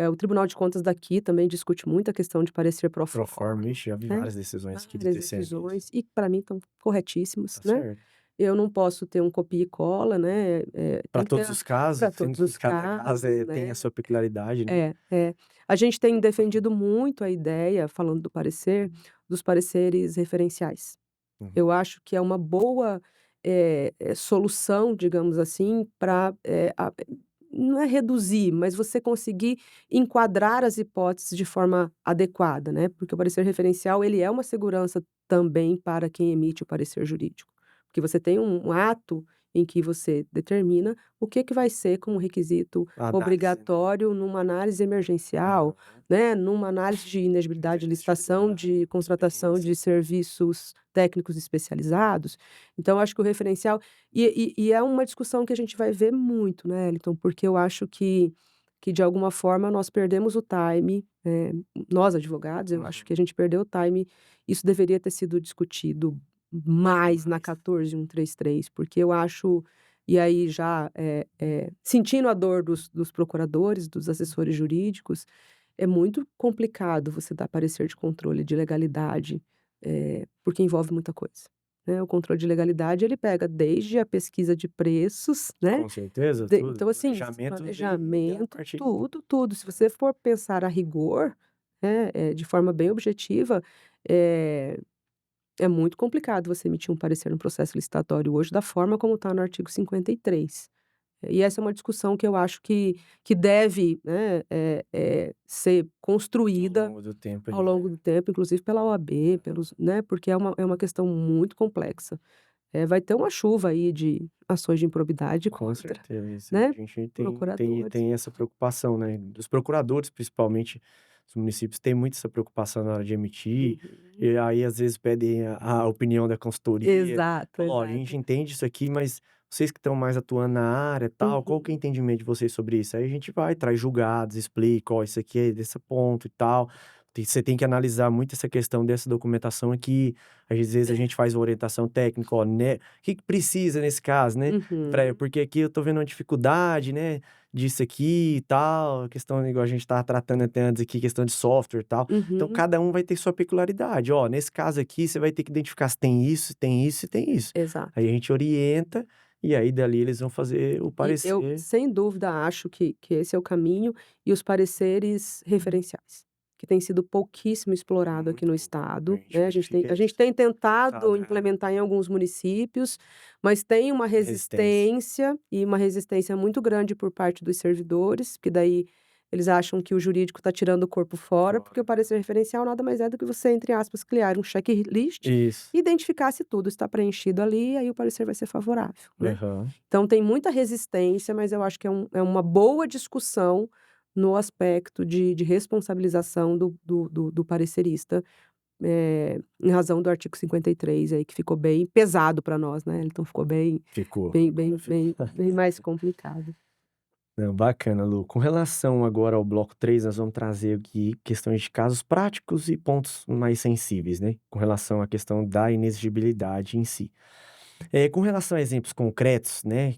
O Tribunal de Contas daqui também discute muito a questão de parecer pro Proforma, forma, ixi, já vi né, várias decisões aqui do várias TCM disso. decisões e para mim estão corretíssimas, Tá né. certo. Eu não posso ter um copia e cola, né, Pra tem que todos ter os casos, para sendo todos que os cada caso, casos, tem a né. sua peculiaridade, né. É. A gente tem defendido muito a ideia, falando do parecer, dos pareceres referenciais. Uhum. Eu acho que é uma boa, solução, digamos assim, para não é reduzir, mas você conseguir enquadrar as hipóteses de forma adequada, né, porque o parecer referencial, ele é uma segurança também para quem emite o parecer jurídico, porque você tem um ato em que você determina o que vai ser como requisito A análise, né. obrigatório numa análise emergencial, Aham. né, numa análise de inexigibilidade de licitação, Inexigibilidade, de contratação dispensa. de serviços técnicos especializados. Então acho que o referencial e é uma discussão que a gente vai ver muito, né, Eliton, porque eu acho que de alguma forma nós perdemos o time, nós advogados, eu acho Uhum. que a gente perdeu o time, isso deveria ter sido discutido mais na Mais. 14133, porque eu acho e aí já, sentindo a dor dos procuradores, dos assessores jurídicos, é muito complicado você dar parecer de controle de legalidade, porque envolve muita coisa, né. O controle de legalidade, ele pega desde a pesquisa de preços, né, Com certeza, de tudo. então assim, Planejamento e a planejamento, parte tudo, tudo. Se você for pensar a rigor, né, de forma bem objetiva, eh é muito complicado você emitir um parecer no processo licitatório hoje da forma como está no artigo 53. E essa é uma discussão que eu acho que deve, né, ser ao construída longo do tempo ao aí, né. longo do tempo, inclusive pela OAB, pelos né, porque é uma questão muito complexa. Vai ter uma chuva aí de ações de improbidade Com contra, certeza, isso aí né, a gente tem procuradores. tem essa preocupação, né, dos procuradores, principalmente, os municípios têm muito essa preocupação na hora de emitir, Uhum. e aí às vezes pedem a opinião da consultoria, Exato, fala: "Ó, a gente exato. entende isso aqui, mas vocês que estão mais atuando na área, tal, qual que é o Uhum. entendimento de vocês sobre isso?" Aí a gente vai, traz julgados, explica: "Ó, isso aqui é desse ponto e tal, você tem que analisar muito essa questão dessa documentação aqui", às vezes a gente faz uma orientação técnica: "Ó, né, que precisa nesse caso, né, Uhum. porque aqui eu tô vendo uma dificuldade, né, disso aqui e tal, questão igual a gente estava tratando até antes aqui, questão de software e tal. Então Uhum. cada um vai ter sua peculiaridade. Ó, nesse caso aqui você vai ter que identificar se tem isso, tem isso e tem isso. Aí Exato. a gente orienta e aí dali eles vão fazer o E eu, parecer. sem dúvida, acho que esse é o caminho e os pareceres referenciais, que tem sido pouquíssimo explorado aqui Muito no bom. A estado, gente né, verifica a gente isso. tem tentado Estado, implementar em alguns municípios, mas tem uma resistência. resistência, e uma resistência muito grande por parte dos servidores, que daí eles acham que o jurídico está tirando o corpo fora, porque o Fora. parecer referencial nada mais é do que você, entre aspas, criar um checklist, Isso. identificar se tudo está preenchido ali, aí o parecer vai ser favorável, né. Aham. Então tem muita resistência, mas eu acho que é uma boa discussão no aspecto de responsabilização do parecerista, em razão do artigo 53 aí que ficou bem pesado para nós, né, então ficou bem Ficou. bem Agora bem ficou. bem bem mais complicado. Não, bacana, Lu. Com relação agora ao bloco 3, nós vamos trazer aqui questões de casos práticos e pontos mais sensíveis, né? Com relação à questão da inexigibilidade em si. Com relação a exemplos concretos, né?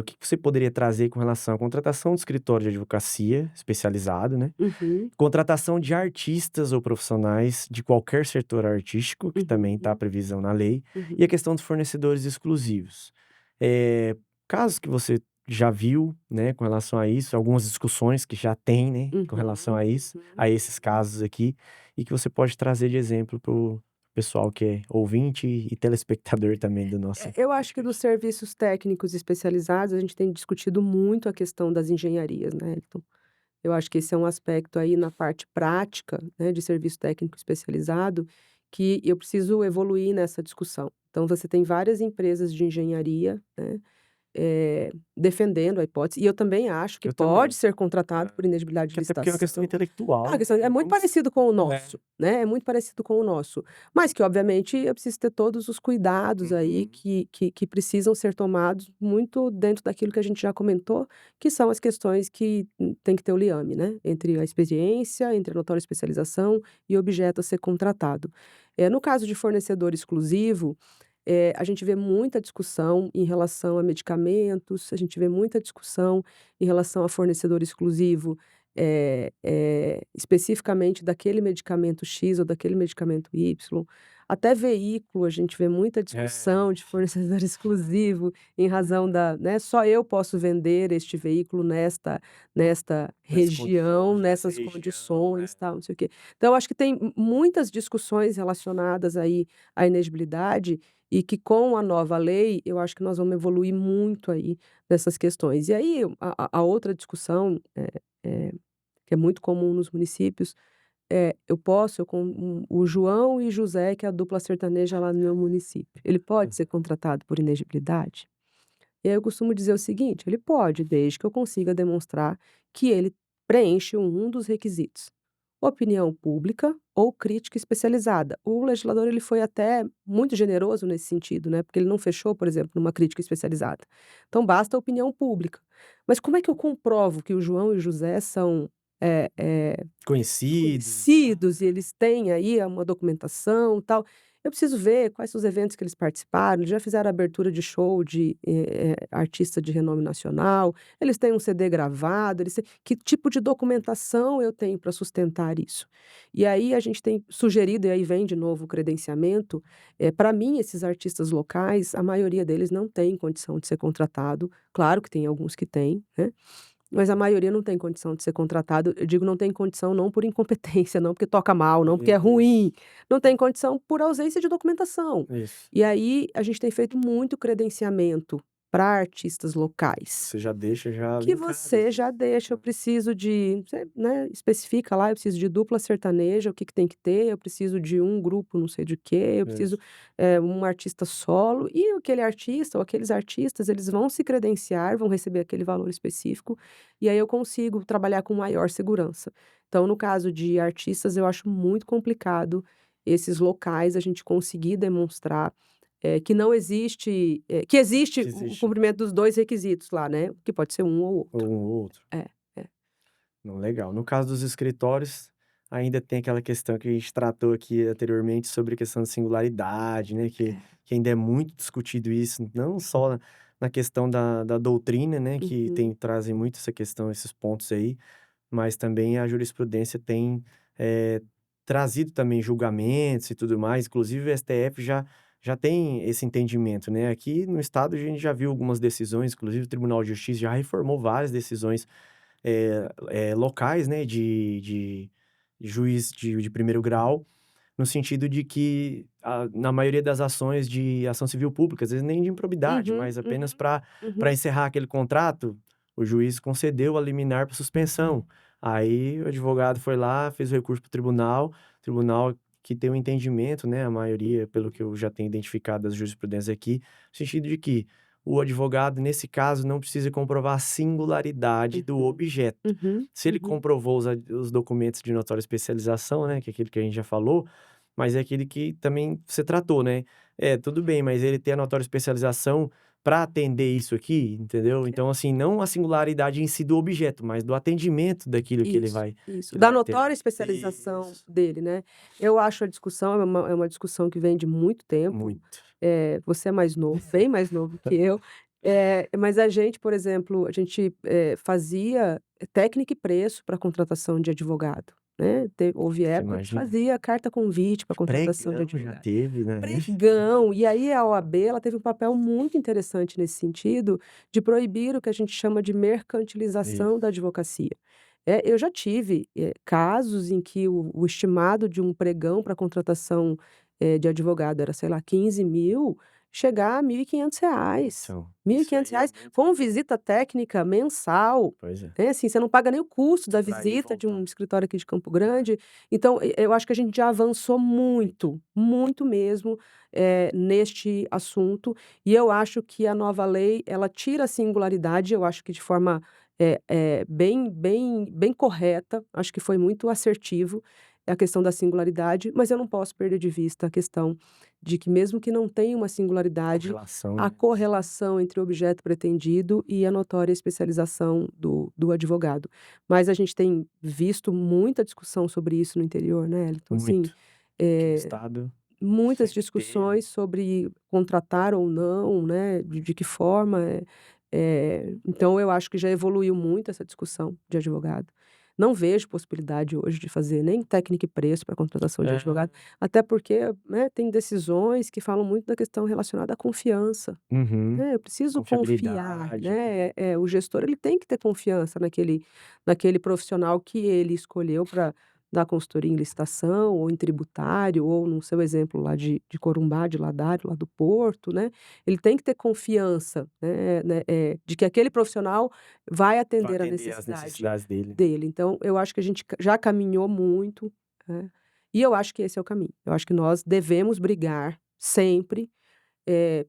O que que você poderia trazer com relação à contratação de escritório de advocacia especializado, né? Uhum, Contratação de artistas ou profissionais de qualquer setor artístico, que também está a uhum, previsão na lei, e a uhum, questão dos fornecedores exclusivos. Eh, Casos que você já viu, né, com relação a isso, algumas discussões que já tem, né, com relação uhum, a isso, uhum. a esses casos aqui, e que você pode trazer de exemplo para o pessoal que é ouvinte e telespectador também do nosso Eu acho que dos podcast. serviços técnicos especializados, a gente tem discutido muito a questão das engenharias, né, Elton. Eu acho que esse é um aspecto aí na parte prática, né, de serviço técnico especializado, que eu preciso evoluir nessa discussão. Então você tem várias empresas de engenharia, né, defendendo a hipótese, e eu também acho que Eu pode também. ser contratado por inelegibilidade de Até porque é uma questão licitação. intelectual, A questão é muito vamos parecido com o é. nosso, né, é muito parecido com o nosso. Mas que obviamente eu preciso ter todos os cuidados aí Uhum. que precisam ser tomados muito dentro daquilo que a gente já comentou, que são as questões que tem que ter o liame, né, entre a experiência, entre a notória especialização e o objeto a ser contratado. No caso de fornecedor exclusivo, a gente vê muita discussão em relação a medicamentos, a gente vê muita discussão em relação a fornecedor exclusivo, especificamente daquele medicamento X ou daquele medicamento Y. Até veículo, a gente vê muita É, discussão de fornecedor exclusivo em razão da, né, só eu posso vender este veículo nesta nessas região, condições, nessa nessas região, condições, tal, não sei o quê. Então eu acho que tem muitas discussões relacionadas aí à inegibilidade e que com a nova lei, eu acho que nós vamos evoluir muito aí nessas questões. E aí a outra discussão, que é muito comum nos municípios, eu com o João e José, que é a dupla sertaneja lá no meu município, ele pode ser contratado por inegibilidade? E aí eu costumo dizer o seguinte: ele pode, desde que eu consiga demonstrar que ele preenche um dos requisitos: opinião pública ou crítica especializada. O legislador ele foi até muito generoso nesse sentido, né, porque ele não fechou, por exemplo, numa crítica especializada. Então basta a opinião pública. Mas como é que eu comprovo que o João e o José são, eh eh conhecidos, tá. conhecidos e eles têm aí uma documentação, tal. Eu preciso ver quais são os eventos que eles participaram, eles já fizeram abertura de show de, artista de renome nacional, eles têm um CD gravado, eles têm que tipo de documentação eu tenho para sustentar isso? E aí a gente tem sugerido, e aí vem de novo o credenciamento, pra mim esses artistas locais, a maioria deles não tem condição de ser contratado, claro que tem alguns que têm, né, mas a maioria não tem condição de ser contratado. Eu digo não tem condição não por incompetência, não porque toca mal, não porque é Isso, ruim, não tem condição por ausência de documentação. isso. E aí a gente tem feito muito credenciamento para artistas locais. Você já deixa já Que linkado você isso. já deixa, eu preciso de você, né, especifica lá, eu preciso de dupla sertaneja, o que que tem que ter, eu preciso de um grupo não sei de quê, eu preciso, Isso. um artista solo, e aquele artista ou aqueles artistas, eles vão se credenciar, vão receber aquele valor específico, e aí eu consigo trabalhar com maior segurança. Então, no caso de artistas, eu acho muito complicado esses locais a gente conseguir demonstrar que não existe, que existe Que o existe cumprimento dos 2 requisitos lá, né, que pode ser um ou outro. um ou outro. É, é. Não, legal. No caso dos escritórios, ainda tem aquela questão que a gente tratou aqui anteriormente sobre a questão da singularidade, né, que ainda é muito discutido isso, não só na questão da doutrina, né, que Uhum, trazem muito essa questão, esses pontos aí, mas também a jurisprudência tem, eh, trazido também julgamentos e tudo mais, inclusive o STF já tem esse entendimento, né. Aqui no estado a gente já viu algumas decisões, inclusive o Tribunal de Justiça já reformou várias decisões locais, né, de juiz de primeiro grau, no sentido de que na maioria das ações de ação civil pública, às vezes nem de improbidade, uhum, mas apenas uhum, para uhum, encerrar aquele contrato, o juiz concedeu a liminar para suspensão. Aí o advogado foi lá, fez o recurso para o tribunal que tem o entendimento, né, a maioria, pelo que eu já tenho identificado das jurisprudências aqui, no sentido de que o advogado, nesse caso, não precisa comprovar a singularidade do uhum, objeto. uhum, Se ele uhum. comprovou os documentos de notória especialização, né, que é aquele que a gente já falou, mas é aquele que também você tratou, né. É, tudo bem, mas ele tem a notória especialização para atender isso aqui, entendeu? Então, assim, não a singularidade em si do objeto, mas do atendimento daquilo Isso, isso. que ele Da vai ter. notória especialização Isso, dele, né. Eu acho a discussão é uma discussão que vem de muito tempo, muito. você é mais novo, bem mais novo que eu, mas a gente, por exemplo, a gente, fazia técnica e preço para contratação de advogado, né. Houve Você época que imagina. fazia carta convite para contratação de Pregão já advogado. teve, né. Pregão, e aí a OAB ela teve um papel muito interessante nesse sentido, de proibir o que a gente chama de mercantilização da Isso. advocacia. Eu já tive, casos em que o estimado de um pregão para contratação, de advogado era, sei lá, 15.000. chegar a R$ 1.500. Então, R$ isso aí é 1.500 muito com visita técnica mensal, pois é. né, assim, você não paga nem o custo da Pra ir e visita de voltar. um escritório aqui de Campo Grande. Então, eu acho que a gente já avançou muito, muito mesmo, neste assunto, e eu acho que a nova lei, ela tira a singularidade, eu acho que de forma, bem correta, acho que foi muito assertivo, a questão da singularidade, mas eu não posso perder de vista a questão de que mesmo que não tenha uma singularidade, Correlação, a né. correlação entre o objeto pretendido e a notória especialização do advogado. Mas a gente tem visto muita discussão sobre isso no interior, né, Elton? Assim, Muito. Aqui no eh, estado muitas sempre teve. discussões sobre contratar ou não, né, de que forma, então eu acho que já evoluiu muito essa discussão de advogado. Não vejo possibilidade hoje de fazer nem técnica e preço para contratação de É. advogado, até porque, né, tem decisões que falam muito da questão relacionada à confiança, Uhum. né, eu preciso confiar, Confiabilidade, né. né, o gestor ele tem que ter confiança naquele profissional que ele escolheu para dar consultoria em licitação ou em tributário ou no seu exemplo lá de Corumbá, de Ladário, lá do Porto, né, ele tem que ter confiança, de que aquele profissional vai Vai atender a atender às necessidade necessidades dele. dele. Então eu acho que a gente já caminhou muito, né, e eu acho que esse é o caminho. Eu acho que nós devemos brigar sempre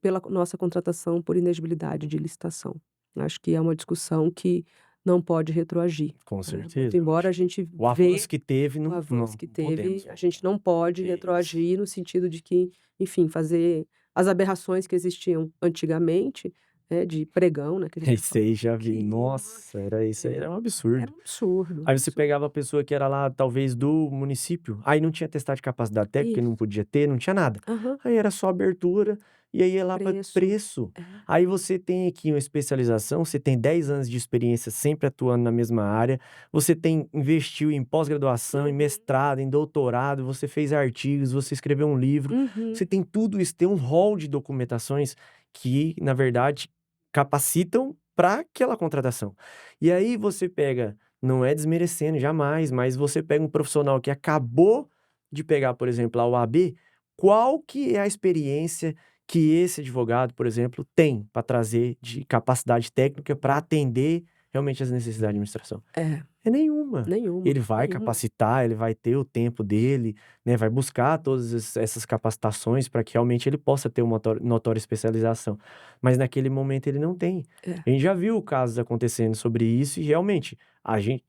pela nossa contratação por inexigibilidade de licitação. Acho que é uma discussão que não pode retroagir, Com né, muito certeza, eu embora acho a que gente o avanço vê que teve o não avanço que teve, podemos a gente não pode voltar. Isso. retroagir no sentido de que, enfim, fazer as aberrações que existiam antigamente, né, de pregão, né, que a gente já Esse aí falou já vi. aqui, Nossa, era isso aí é era um era absurdo. um absurdo, um Aí você absurdo. pegava a pessoa que era lá, talvez, do município, aí não tinha atestado de capacidade técnica, não Isso. podia ter, não tinha nada. Aham. Aí era só abertura, e aí ia lá para Preço. preço. É. Aí você tem aqui uma especialização, você tem 10 anos de experiência sempre atuando na mesma área, você investiu em pós-graduação, em Uhum. mestrado, em doutorado, você fez artigos, você escreveu um livro, Uhum. você tem tudo isso, tem um rol de documentações que, na verdade, capacitam para aquela contratação. E aí você pega, não é desmerecendo jamais, mas você pega um profissional que acabou de pegar, por exemplo, a OAB, qual que é a experiência que esse advogado, por exemplo, tem para trazer de capacidade técnica para atender realmente as necessidades da administração? É, É nenhuma. nenhuma, Ele vai nenhuma. capacitar, ele vai ter o tempo dele, né, vai buscar todas essas capacitações para que realmente ele possa ter uma notória especialização. Mas naquele momento ele não tem. É. A gente já viu casos acontecendo sobre isso e realmente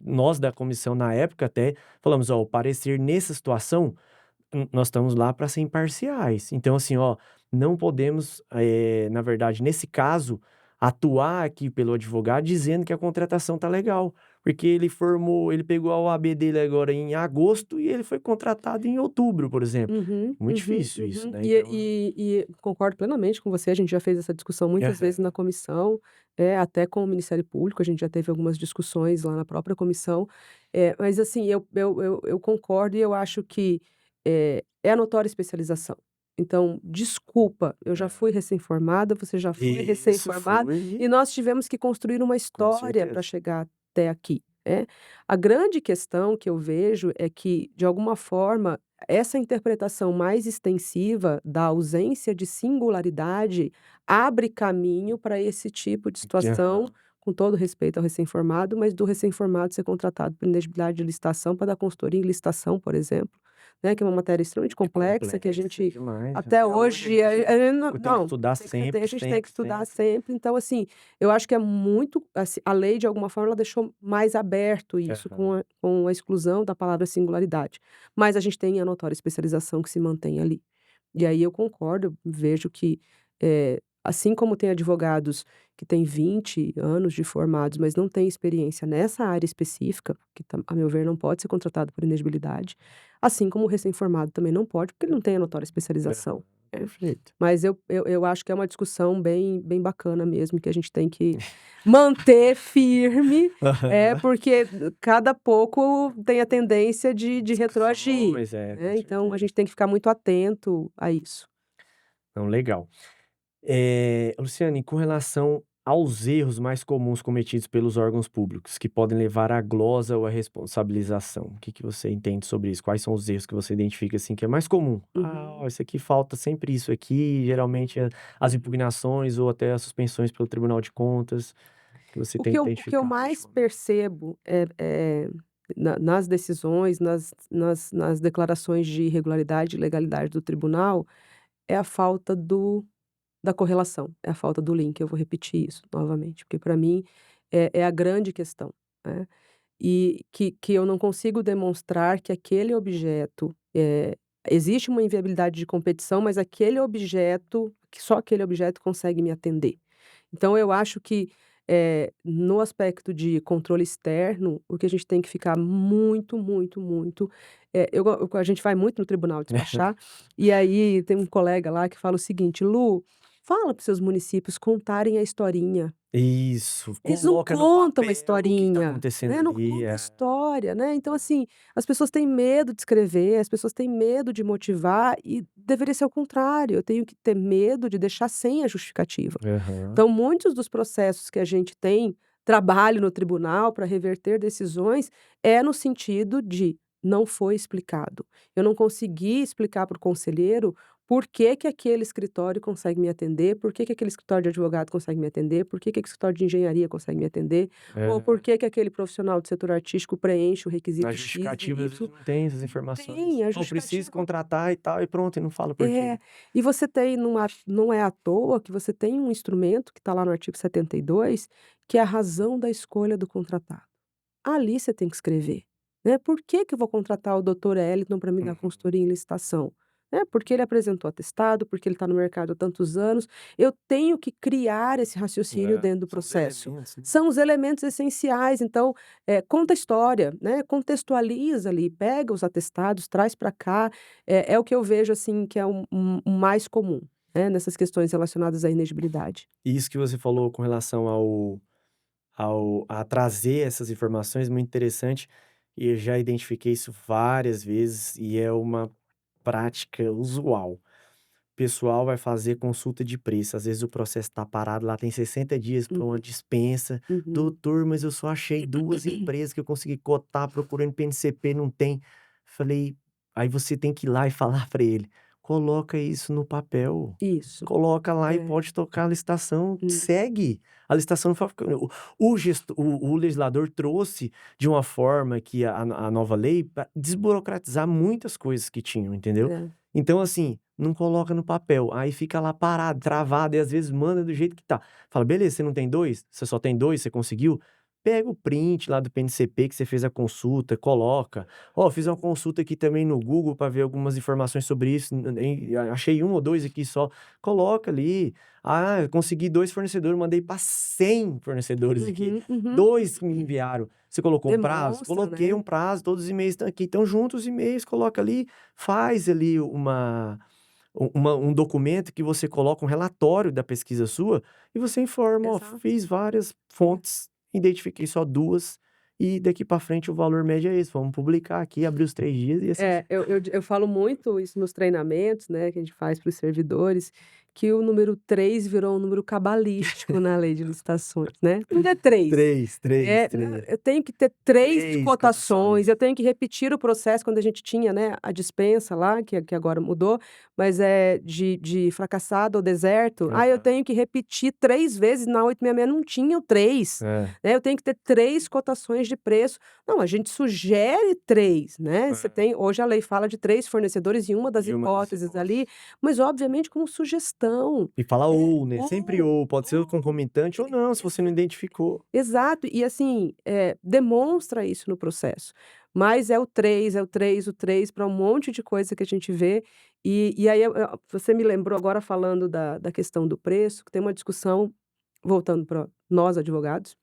nós da comissão na época até falamos, ó, o parecer nessa situação, nós estamos lá para ser imparciais. Então assim, ó, não podemos, na verdade, nesse caso, atuar aqui pelo advogado dizendo que a contratação tá legal, porque ele pegou a OAB dele agora em agosto e ele foi contratado em outubro, por exemplo. Uhum, Muito uhum, difícil isso, uhum. né, E então concordo plenamente com você, a gente já fez essa discussão muitas vezes aham. na comissão, até com o Ministério Público, a gente já teve algumas discussões lá na própria comissão, mas assim, eu concordo e eu acho que, é a notória especialização. Então, desculpa, eu já fui recém-formada, você já foi Isso recém-formado, foi e nós tivemos que construir uma com história para certeza. chegar até aqui, né. A grande questão que eu vejo é que, de alguma forma, essa interpretação mais extensiva da ausência de singularidade abre caminho para esse tipo de situação, Aham. com todo respeito ao recém-formado, mas do recém-formado ser contratado por inexigibilidade de licitação para dar consultoria em licitação, por exemplo, né, que é uma matéria extremamente É complexa que a complexa gente demais. até Até hoje hoje a gente tem que não, estudar a sempre, gente tem que sempre, estudar sempre. sempre. Então, assim, eu acho que é muito assim, a lei de alguma forma ela deixou mais aberto isso Aham. com a exclusão da palavra singularidade, mas a gente tem a notória especialização que se mantém ali. E aí eu concordo, eu vejo que, assim como tem advogados que têm 20 anos de formados, mas não têm experiência nessa área específica, que a meu ver não pode ser contratado por inexigibilidade, assim como o recém-formado também não pode, porque ele não tem a notória Aham. especialização, né. Perfeito. Mas eu acho que é uma discussão bem bacana mesmo, que a gente tem que manter firme, Aham. porque cada pouco tem a tendência de retroagir, Discussões, com né, então a certeza. gente tem que ficar muito atento a isso. Não, legal. Luciane, com relação aos erros mais comuns cometidos pelos órgãos públicos, que podem levar à glosa ou à responsabilização. O que você entende sobre isso? Quais são os erros que você identifica assim que é mais comum? Ah, Uhum. isso aqui falta sempre isso aqui, geralmente as impugnações ou até as suspensões pelo Tribunal de Contas, que você tem O que eu identificado mais ultimamente. percebo nas decisões, nas declarações de irregularidade e legalidade do tribunal, é a falta da correlação, é a falta do link. Eu vou repetir isso novamente, porque para mim é a grande questão, né. E que eu não consigo demonstrar que aquele objeto, existe uma inviabilidade de competição, mas aquele objeto, que só aquele objeto consegue me atender. Então eu acho que, no aspecto de controle externo, o que a gente tem que ficar muito, muito, muito, a gente vai muito no tribunal despachar, e aí tem um colega lá que fala o seguinte: "Lu, fala para os seus municípios contarem a historinha". Isso, Eles não coloca no contam uma papel o que está historinha, acontecendo né, não ali, conta a história, né. Então, assim, as pessoas têm medo de escrever, as pessoas têm medo de motivar e deveria ser o contrário, eu tenho que ter medo de deixar sem a justificativa. Aham. Então, muitos dos processos que a gente tem trabalho no tribunal para reverter decisões, é no sentido de não foi explicado. Eu não consegui explicar para o conselheiro por que que aquele escritório consegue me atender, por que que aquele escritório de advogado consegue me atender, por que que aquele escritório de engenharia consegue me atender, ou por É. que que aquele profissional do setor artístico preenche o Na requisito X justificativa, e às vezes, Y. não tem essas Não informações. tem, a "Pô, preciso justificativa contratar e tal", e pronto, e não fala por é, quê. e você tem não é à toa que você tem um instrumento que está lá no artigo 72, que é a razão da escolha do contratado. Ali você tem que escrever, né, por que que eu vou contratar o doutor Eliton para me dar Uhum. consultoria em licitação? É porque ele apresentou atestado, porque ele está no mercado há tantos anos, eu tenho que criar esse raciocínio É, dentro do são os processo. elementos, né. São os elementos essenciais, então, conta a história, né, contextualiza ali, pega os atestados, traz para cá, é o que eu vejo, assim, que é o mais comum, né, nessas questões relacionadas à inegibilidade. E isso que você falou com relação a trazer essas informações, muito interessante, e eu já identifiquei isso várias vezes, e é uma prática usual. O pessoal vai fazer consulta de preço, às vezes o processo está parado lá, tem 60 dias para uma Uhum, dispensa. uhum. "Doutor, mas eu só achei 2 empresas que eu consegui cotar procurando PNCP, não tem". Falei aí você tem que ir lá e falar para ele: "Coloca isso no papel, Isso, coloca lá e é. pode tocar a licitação, Hum. segue". A licitação não foi o legislador trouxe de uma forma que a nova lei pra desburocratizar muitas coisas que tinham, entendeu? É. Então, assim, não coloca no papel, aí fica lá parado, travado, e às vezes manda do jeito que tá. Fala: "Beleza, você não tem 2? Você só tem 2, você conseguiu? Pega o print lá do PNCP que você fez a consulta, coloca. Ó, fiz uma consulta aqui também no Google para ver algumas informações sobre isso, achei um ou 2 aqui só". Coloca ali. "Ah, eu consegui 2 fornecedores, mandei para 100 fornecedores aqui, Uhum, uhum. 2 que me enviaram". Você colocou um prazo? Demonstra, Coloquei né. um prazo, todos os e-mails estão aqui, então junta os e-mails, coloca ali, faz ali um documento que você coloca um relatório da pesquisa sua e você informa: "Ó, Exato. fiz várias É. fontes, identifiquei só 2 e daqui para frente o valor médio é esse, vamos publicar aqui", abrir os 3 dias e assim. Eu falo muito isso nos treinamentos, né, que a gente faz para os servidores, que o número 3 virou um número cabalístico na lei de licitações, né. Não é 3. 3, 3, Não, 3. eu tenho que ter 3 3 cotações, cotações. eu tenho que repetir o processo quando a gente tinha, né, a dispensa lá, que agora mudou, mas é de fracassado ou deserto, eu Aham. tenho que repetir 3 vezes, na 866 não tinha o 3, É. né, eu tenho que ter 3 cotações de preço. Não, a gente sugere 3, né, você É. tem hoje a lei fala de 3 fornecedores em uma das E uma das hipóteses ali, hipóteses. mas obviamente como sugestão. E fala É, ou, né, sempre ou, pode ser o concomitante ou não, se você não identificou. exato, e assim, demonstra isso no processo. Mas é o 3, é o 3, o 3 para um monte de coisa que a gente vê, e aí você me lembrou agora falando da questão do preço, que tem uma discussão, voltando para nós advogados,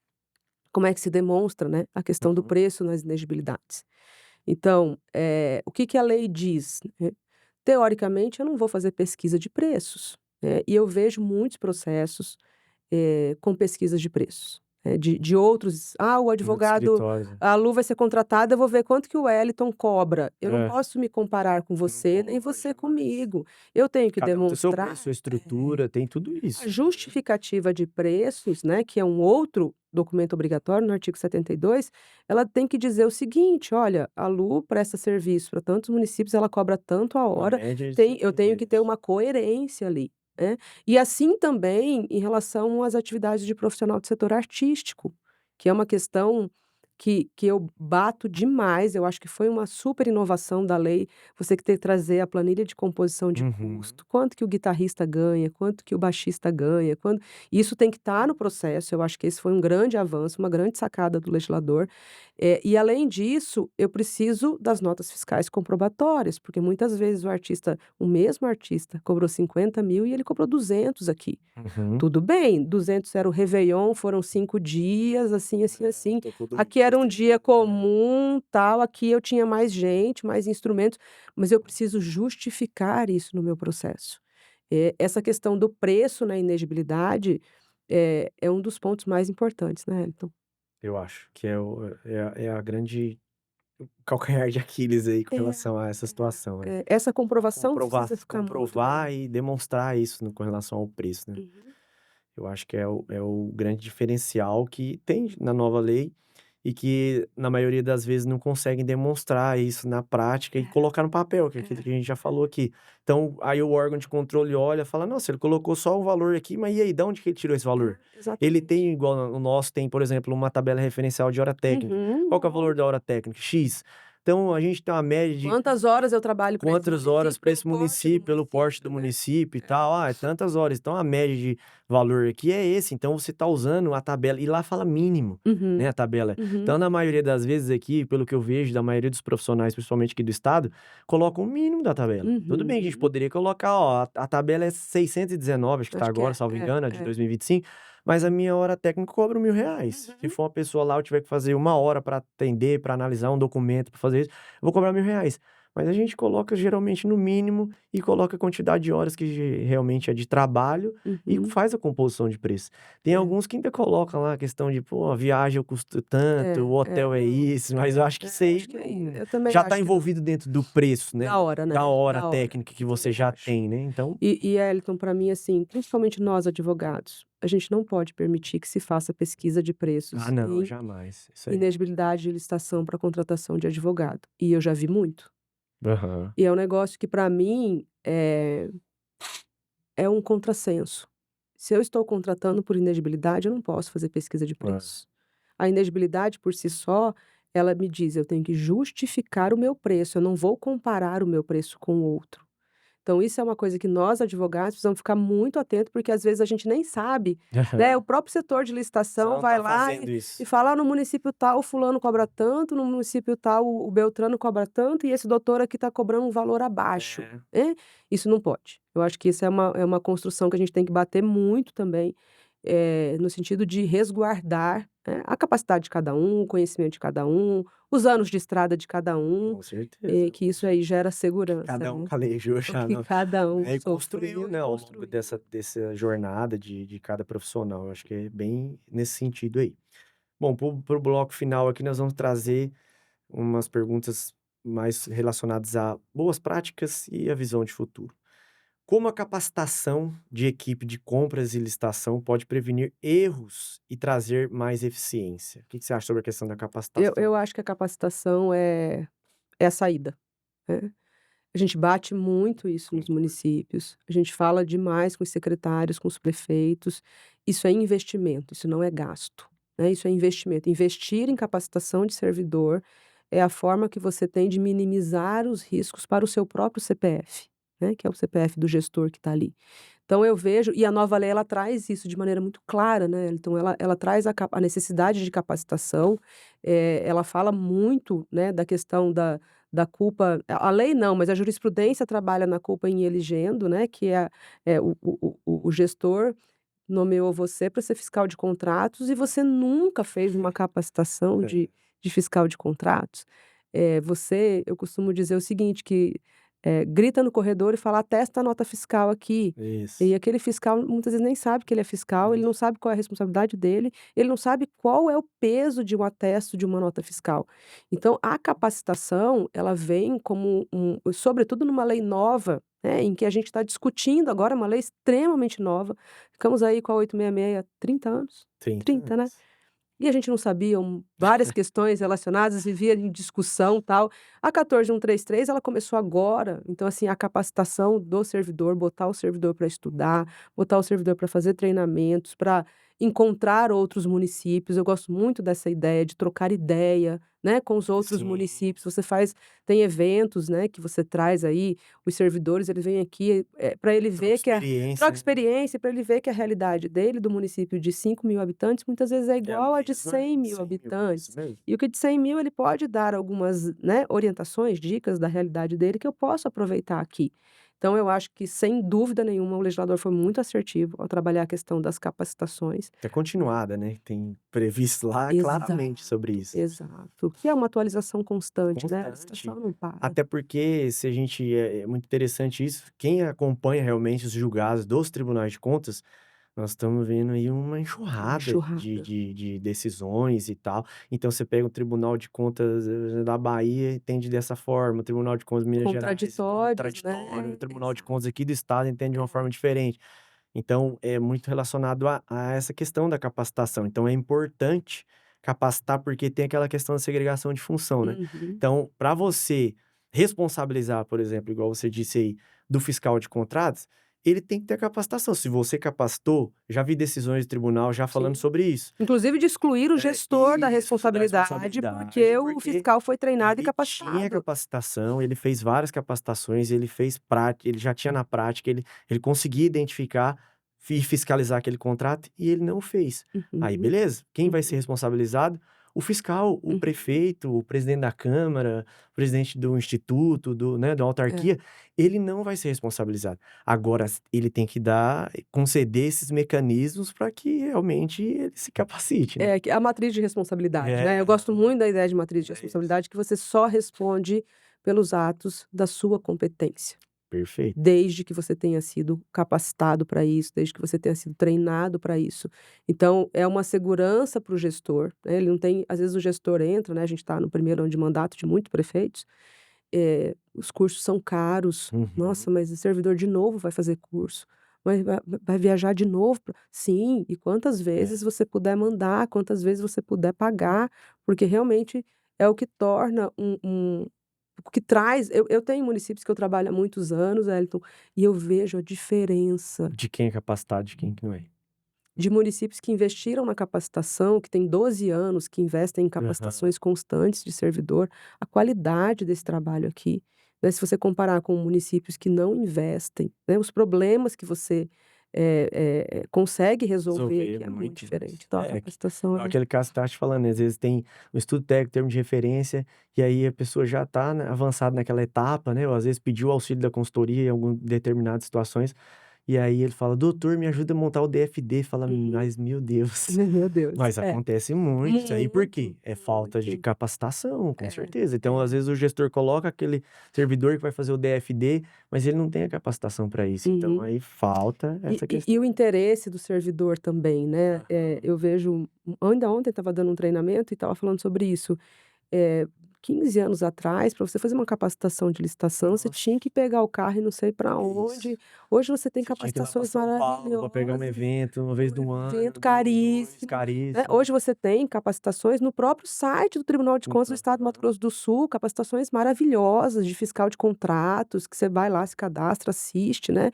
como é que se demonstra, né, a questão do Uhum. preço nas inegibilidades. Então, o que que a lei diz, né? Teoricamente eu não vou fazer pesquisa de preços, né, e eu vejo muitos processos, com pesquisas de preços. de outros. Ah, o Em outros advogado, escritórios, né. a Lu vai ser contratada, eu vou ver quanto que o Wellington cobra. Eu não É, posso me comparar com não você, nem pode, você jamais. comigo. Eu tenho que Cada um tem seu demonstrar preço, sua estrutura, tem tudo a isso. justificativa de preços, né, que é um outro documento obrigatório no artigo 72, ela tem que dizer o seguinte: "Olha, a Lu presta serviço para tantos municípios, ela cobra tanto a Uma hora, média de eu tenho que ter serviço. uma coerência ali", né. E assim também em relação às atividades de profissional do setor artístico, que é uma questão que eu bato demais, eu acho que foi uma super inovação da lei, você que ter que trazer a planilha de composição de Uhum. custo, quanto que o guitarrista ganha, quanto que o baixista ganha, isso tem que estar no processo, eu acho que esse foi um grande avanço, uma grande sacada do legislador. E além disso, eu preciso das notas fiscais comprobatórias, porque muitas vezes o mesmo artista cobrou 50.000 e ele cobrou 200 aqui. Uhum. Tudo bem, 200 era o réveillon, foram 5 dias, assim, assim, É, assim. tocou do Aqui era um dia restringido, né. comum, tal, aqui eu tinha mais gente, mais instrumentos, mas eu preciso justificar isso no meu processo. Essa questão do preço na inegibilidade, é um dos pontos mais importantes, né, Elton? Eu acho que é a grande calcanhar de Aquiles aí com É, relação a essa situação, é. essa comprovação Comprovar precisa ficar muito comprovar bem. e demonstrar isso com relação ao preço, né. Uhum. Eu acho que é o grande diferencial que tem na nova lei e que, na maioria das vezes, não conseguem demonstrar isso na prática e colocar no papel, que é aquilo que a É, gente já falou aqui. Então, aí o órgão de controle olha e fala: "Nossa, ele colocou só o valor aqui, mas e aí, de onde que ele tirou esse valor?". Ele exatamente. tem igual o nosso tem, por exemplo, uma tabela referencial de hora técnica. Uhum. Qual que é o valor da hora técnica? X. Então, a gente tem uma média de Quantas horas eu trabalho para esse quantas horas município para pelo esse porte do município, pelo porte do município, né. município e tal. Ah, é tantas horas. Então a média de valor aqui é esse, então você tá usando a tabela e lá fala mínimo, né, Uhum, a tabela. uhum, Então na maioria das vezes aqui, pelo que eu vejo da maioria dos profissionais, principalmente aqui do estado, colocam o mínimo da tabela. Tudo bem que a gente uhum. poderia colocar, ó, a tabela é 619, acho que tá Acho que agora, é, salvo engano, a de é. 2025, mas a minha hora técnica cobra R$ 1.000. Se Uhum. for uma pessoa lá, eu tiver que fazer 1 hora para atender, para analisar um documento, para fazer isso, eu vou cobrar R$ 1.000. Mas a gente coloca geralmente no mínimo e coloca a quantidade de horas que realmente é de trabalho e Uhum. faz a composição de preço. Tem É, alguns que ainda colocam lá a questão de, pô, a viagem eu custo tanto, o hotel é não, isso, mas eu acho que isso aí acho que não, eu também já está acho que não. envolvido dentro do preço, né? Da hora, Da né, hora da hora, técnica que eu você também já acho. tem, né? Então, E Elton, para mim, assim, principalmente nós advogados, a gente não pode permitir que se faça pesquisa de ah, preços não, em jamais. Isso aí. inexigibilidade de licitação para contratação de advogado, e eu já vi muito. Aham. E é um negócio que para mim, é um contrassenso. Se eu estou contratando por inegibilidade, eu não posso fazer pesquisa de É. preços. A inegibilidade por si só, ela me diz: eu tenho que justificar o meu preço, eu não vou comparar o meu preço com o outro. Então isso é uma coisa que nós advogados precisamos ficar muito atento, porque às vezes a gente nem sabe, né, o Aham. próprio setor de Você licitação não vai tá lá fazendo e isso. fala: "Ah, no município tal o fulano cobra tanto, no município tal o beltrano cobra tanto e esse doutor aqui está cobrando um valor abaixo", É. né. Isso não pode. Eu acho que isso é uma construção que a gente tem que bater muito também, no sentido de resguardar, a capacidade de cada um, o conhecimento de cada um, os anos de estrada de cada um, Com certeza. que isso aí gera Que segurança, cada um né. calejou O já que cada um né, e construiu, sofreu e né, ao longo construiu. dessa jornada de cada profissional, eu acho que é bem nesse sentido aí. Bom, para o bloco final aqui nós vamos trazer umas perguntas mais relacionadas a boas práticas e a visão de futuro. Como a capacitação de equipe de compras e licitação pode prevenir erros e trazer mais eficiência? O que que você acha sobre a questão da Eu capacitação? acho que a capacitação é a saída, né. A gente bate muito isso nos Concordo. municípios, a gente fala demais com os secretários, com os prefeitos, isso é investimento, isso não é gasto, né, isso é investimento. Investir em capacitação de servidor é a forma que você tem de minimizar os riscos para o seu próprio CPF, né, que é o CPF do gestor que está ali. Então eu vejo e a nova lei ela traz isso de maneira muito clara, né, então ela traz a necessidade de capacitação, ela fala muito, né, da questão da culpa a lei não, mas a jurisprudência trabalha na culpa in eligendo, né, que o gestor nomeou você para ser fiscal de contratos e você nunca fez uma capacitação É. de fiscal de contratos. Eu costumo dizer o seguinte, que grita no corredor e fala: "Atesta a nota fiscal aqui". Isso. E aquele fiscal muitas vezes nem sabe que ele é fiscal, ele não Isso. sabe qual é a responsabilidade dele, ele não sabe qual é o peso de um atesto de uma nota fiscal. Então a capacitação, ela vem como sobretudo numa lei nova, né, em que a gente está discutindo agora, uma lei extremamente nova. Ficamos aí com a 866 há 30 anos? 30 30, né? anos. E a gente não sabia várias questões relacionadas, vivia em discussão, tal. A 14133 ela começou agora, então, assim, a capacitação do servidor, botar o servidor para estudar, botar o servidor para fazer treinamentos, para encontrar outros municípios. Eu gosto muito dessa ideia de trocar ideia, né, com os outros Sim, municípios. Tem eventos, né, que você traz aí, os servidores, ele vem aqui, para ele troca ver que a troca experiência, né. experiência, para ele ver que a realidade dele, do município de 5.000 habitantes, muitas vezes é É a igual a de mesma, 100.000 100.000, isso habitantes. mesmo. E o que de 100.000 ele pode dar algumas, né, orientações, dicas da realidade dele que eu posso aproveitar aqui. Então eu acho que, sem dúvida nenhuma, o legislador foi muito assertivo ao trabalhar a questão das capacitações, É né. continuada, né, tem previsto lá Exato, claramente sobre isso. exato. Que é uma atualização constante, né, a Constante. licitação não para. Até porque se a gente é muito interessante isso, quem acompanha realmente os julgados dos tribunais de contas, nós estamos vendo aí uma Uma enxurrada enxurrada. de decisões e tal. Então você pega o Tribunal de Contas, da Bahia entende dessa forma, o Tribunal de Contas de Minas Gerais Contraditórios, contraditório, o né. Tribunal de Exato. Contas aqui do estado entende de uma forma diferente. Então, é muito relacionado a essa questão da capacitação. Então, é importante capacitar, porque tem aquela questão da segregação de função, né? Uhum. Então, para você responsabilizar, por exemplo, igual você disse aí, do fiscal de contratos, ele tem que ter capacitação. Se você capacitou, já vi decisões de tribunal já falando Sim. sobre isso. Inclusive de excluir o gestor da Isso, da responsabilidade, responsabilidade, porque o porque fiscal foi treinado e ele tinha capacitado. capacitação, ele fez várias capacitações, ele fez prática, ele já tinha na prática, ele conseguia identificar e fiscalizar aquele contrato e ele não fez. Aí Uhum, beleza, quem vai ser uhum, responsabilizado? O fiscal, o uhum. prefeito, o presidente da câmara, o presidente do instituto, né, da É, autarquia, ele não vai ser responsabilizado. Agora, ele tem que conceder esses mecanismos para que realmente ele se capacite, né? que a matriz de responsabilidade, É, né. Eu gosto muito da ideia de matriz de é isso. responsabilidade, que você só responde pelos atos da sua competência, Perfeito. desde que você tenha sido capacitado para isso, desde que você tenha sido treinado para isso. Então é uma segurança para o gestor, né, ele não tem às vezes o gestor entra, né, a gente está no primeiro ano de mandato de muitos prefeitos. Os cursos são caros. Uhum. "Nossa, mas o servidor de novo vai fazer curso? Mas vai viajar de novo pra" Sim, e quantas vezes É. você puder mandar, quantas vezes você puder pagar, porque realmente é o que torna o que traz eu tenho municípios que eu trabalho há muitos anos, Wellington, e eu vejo a diferença De quem é capacitado, de quem que não é. de municípios que investiram na capacitação, que tem 12 anos, que investem em Aham. capacitações constantes de servidor, a qualidade desse trabalho aqui, né, se você comparar com municípios que não investem, né, os problemas que você, consegue resolver Resolver aqui é muito muito mais. diferente. Então a É, capacitação igual ela aquele caso que eu estava te falando, né, às vezes tem um estudo técnico, termo de referência, e aí a pessoa já está avançada naquela etapa, né, ou às vezes pediu o auxílio da consultoria em algum determinadas situações, e aí ele fala: "Doutor, me ajuda a montar o DFD", fala: uhum. "Mas meu Deus". Meu Deus. Mas acontece muito isso aí, por quê? Muito, É falta de muito. capacitação, com É, certeza. Então, às é. vezes, o gestor coloca aquele servidor que vai fazer o DFD, mas ele não tem a capacitação para isso. Então, Uhum. aí falta E essa e e questão. o interesse do servidor também, né, Aham. eu vejo ainda ontem estava dando um treinamento e estava falando sobre isso. Eh, 15 anos atrás, para você fazer uma capacitação de licitação, você Nossa, tinha que pegar o carro e não sei para isso. onde. Hoje você tem Você tinha que ir lá para capacitações São Paulo para pegar um maravilhosas, evento uma vez um no evento ano, 2 caríssimo, né. caríssimo. Hoje você tem capacitações no próprio site do Tribunal de Contas do Estado do Mato Aham. Grosso do Sul, capacitações maravilhosas de fiscal de contratos, que você vai lá, se cadastra, assiste, né.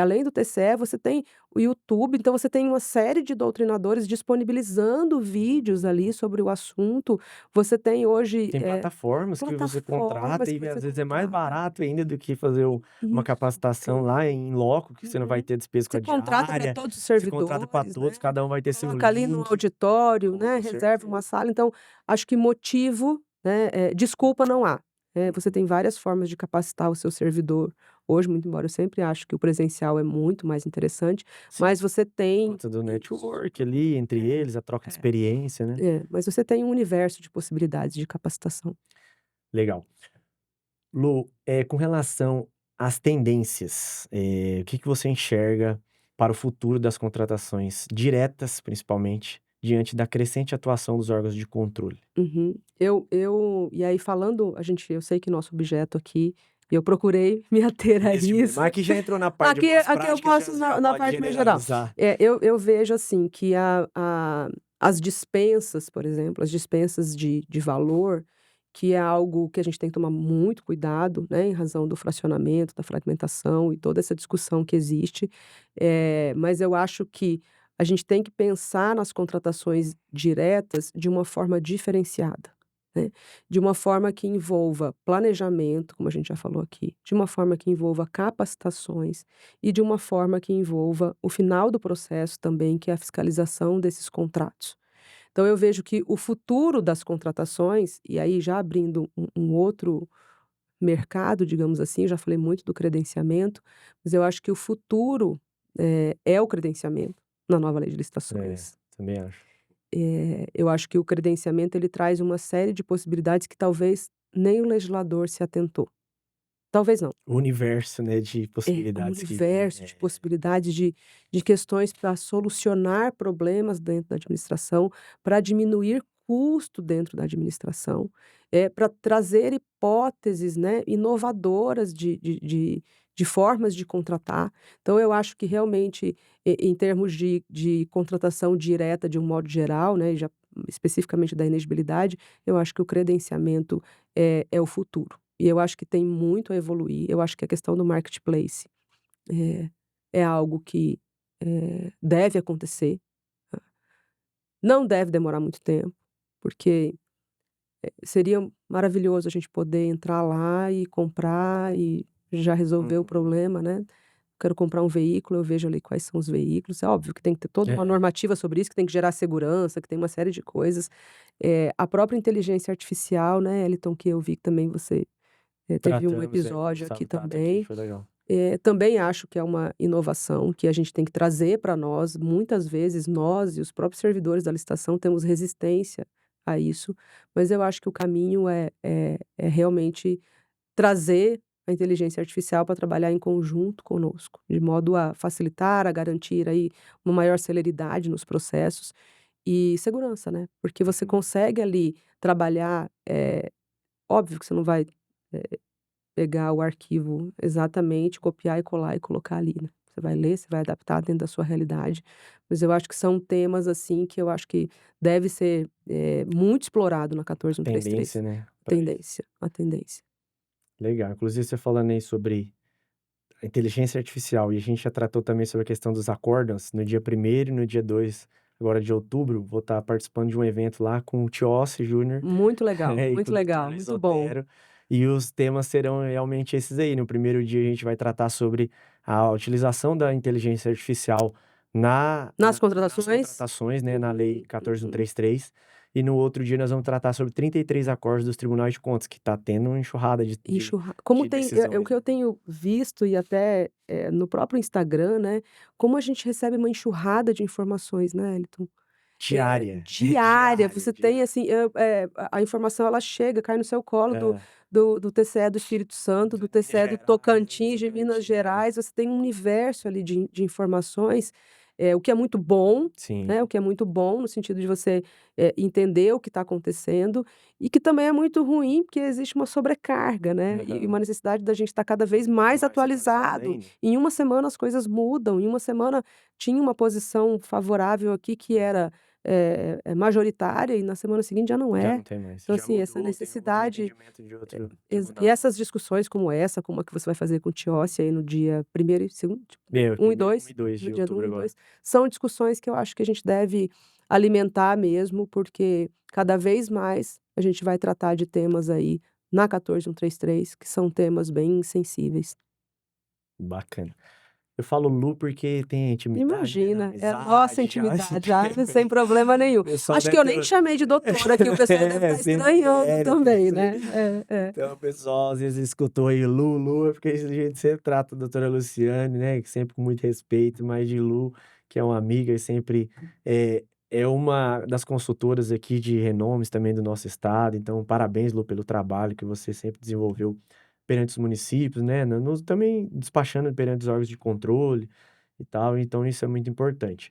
Além do TCE, você tem o YouTube, então você tem uma série de doutrinadores disponibilizando vídeos ali sobre o assunto. Você tem hoje, Tem plataformas que você contrata plataformas que e você às vezes é mais contrata. barato ainda do que fazer uma Isso, capacitação tem. lá em loco, que você não vai Uhum. ter despesa com Você a contrata para diária, todos os você contrata para servidores, todos, né, cada um vai ter seu coloca ali no link. auditório, né, Com reserva uma certeza. sala, então acho que motivo, né, desculpa não há. Você Uhum. tem várias formas de capacitar o seu servidor. Hoje, muito embora eu sempre acho que o presencial é muito mais interessante, Sim, mas você por tem conta do isso. network ali entre É, eles, a troca de é, experiência, né. mas você tem um universo de possibilidades de capacitação. Legal. Lu, com relação às tendências, o que que você enxerga para o futuro das contratações diretas, principalmente, diante da crescente atuação dos órgãos de controle? Uhum. E aí falando, eu sei que nosso objeto aqui, eu procurei me ater a Esse tipo de isso. mas aqui já entrou na parte de boas Aqui eu práticas, já posso já na pode parte mais geral. generalizar. Eu vejo assim que as dispensas, por exemplo, as dispensas de valor, que é algo que a gente tem que tomar muito cuidado, né, em razão do fracionamento, da fragmentação e toda essa discussão que existe, mas eu acho que a gente tem que pensar nas contratações diretas de uma forma diferenciada, né, de uma forma que envolva planejamento, como a gente já falou aqui, de uma forma que envolva capacitações e de uma forma que envolva o final do processo também, que é a fiscalização desses contratos. Então eu vejo que o futuro das contratações, e aí já abrindo um outro mercado, digamos assim, eu já falei muito do credenciamento, mas eu acho que o futuro, é o credenciamento na nova lei de É, licitações. também acho. Eu acho que o credenciamento ele traz uma série de possibilidades que talvez nem o legislador se atentou. Talvez não. O universo, né, de Um possibilidades que tem. universo de possibilidades de questões para solucionar problemas dentro da administração, para diminuir custo dentro da administração, para trazer hipóteses, né, inovadoras de formas de contratar. Então eu acho que realmente, em termos de contratação direta de um modo geral, né, e já especificamente da inegibilidade, eu acho que o credenciamento é o futuro. E eu acho que tem muito a evoluir, eu acho que a questão do marketplace, eh, é algo que, deve acontecer, não deve demorar muito tempo, porque, seria maravilhoso a gente poder entrar lá e comprar e já resolver o Uhum. problema, né. Quero comprar um veículo, eu vejo ali quais são os veículos, é óbvio que tem que ter toda uma É, normativa sobre isso, que tem que gerar segurança, que tem uma série de coisas. A própria inteligência artificial, né, Eliton, que eu vi que também você, teve um tratamos, o episódio aqui Gustavo Tata aqui, também. foi legal. Também acho que é uma inovação que a gente tem que trazer para nós. Muitas vezes nós e os próprios servidores da licitação temos resistência a isso, mas eu acho que o caminho é realmente trazer a inteligência artificial para trabalhar em conjunto conosco, de modo a facilitar, a garantir aí uma maior celeridade nos processos e segurança, né, porque você Uhum. consegue ali trabalhar, óbvio que você não vai, eh pegar o arquivo exatamente, copiar e colar e colocar ali, né. Você vai ler, você vai adaptar dentro da sua realidade, mas eu acho que são temas, assim, que eu acho que deve ser, muito explorado na Tendência, 14133. né, pra isso. Tendência, a tendência. Legal. Inclusive você falando aí sobre a inteligência artificial, e a gente já tratou também sobre a questão dos acórdãos, no dia 1º e no dia 2 agora de outubro, vou estar participando de um evento lá com o Tiossi Júnior, e com o doutor Muito bom. Lisotero, e os temas serão realmente esses aí. No primeiro dia a gente vai tratar sobre a utilização da inteligência artificial Nas nas contratações. contratações, né, na lei Uhum. 14.133, e no outro dia nós vamos tratar sobre 33 acordos dos tribunais de contas, que está tendo uma enxurrada Como de tem o decisões, que eu né. tenho visto e até, no próprio Instagram, né, como a gente recebe uma enxurrada de informações, né, Eliton. Diária, Diária, diária, você tem diária. assim, a informação ela chega, cai no seu colo É. do TCE do Espírito Santo, do De Minas TCE do Gerais, do Tocantins, de Minas Tocantins. Gerais, você tem um universo ali de informações, o que é muito bom, Sim. né, o que é muito bom no sentido de você, entender o que está acontecendo, e que também é muito ruim, porque existe uma sobrecarga, né, e Aham. uma necessidade da gente estar cada vez mais Mais atualizado atualizado. ainda. Em uma semana as coisas mudam, em uma semana tinha uma posição favorável aqui que era majoritária e na semana seguinte já não Já é. não tem mais. Então, Já assim, essa mudou, tem outro necessidade entendimento de outro e tribunal. essas discussões como essa, como a que você vai fazer com o Tiossi aí no dia primeiro e segundo, tipo, É, 1 e primeiro 1 2, e 2 no de dia do 1 outubro e agora. 2, são discussões que eu acho que a gente deve alimentar mesmo, porque cada vez mais a gente vai tratar de temas aí na 14133, que são temas bem sensíveis. Bacana. Eu falo Lu porque tem intimidade, né, na Imagina, é nossa amizade, já esse intimidade, já tempo sem aí. problema nenhum. O pessoal Acho que deve eu ter nem te chamei de doutora aqui, o pessoal deve estar sempre estranhando Érica, também, isso aí. né. Então o pessoal às vezes escutou aí Lu, Lu, é porque a gente sempre trata a doutora Luciane, né, que sempre com muito respeito, mas de Lu, que é uma amiga e sempre é uma das consultoras aqui de renomes também do nosso estado, então parabéns, Lu, pelo trabalho que você sempre desenvolveu perante os municípios, né? Também despachando perante os órgãos de controle e tal. Então, isso é muito importante.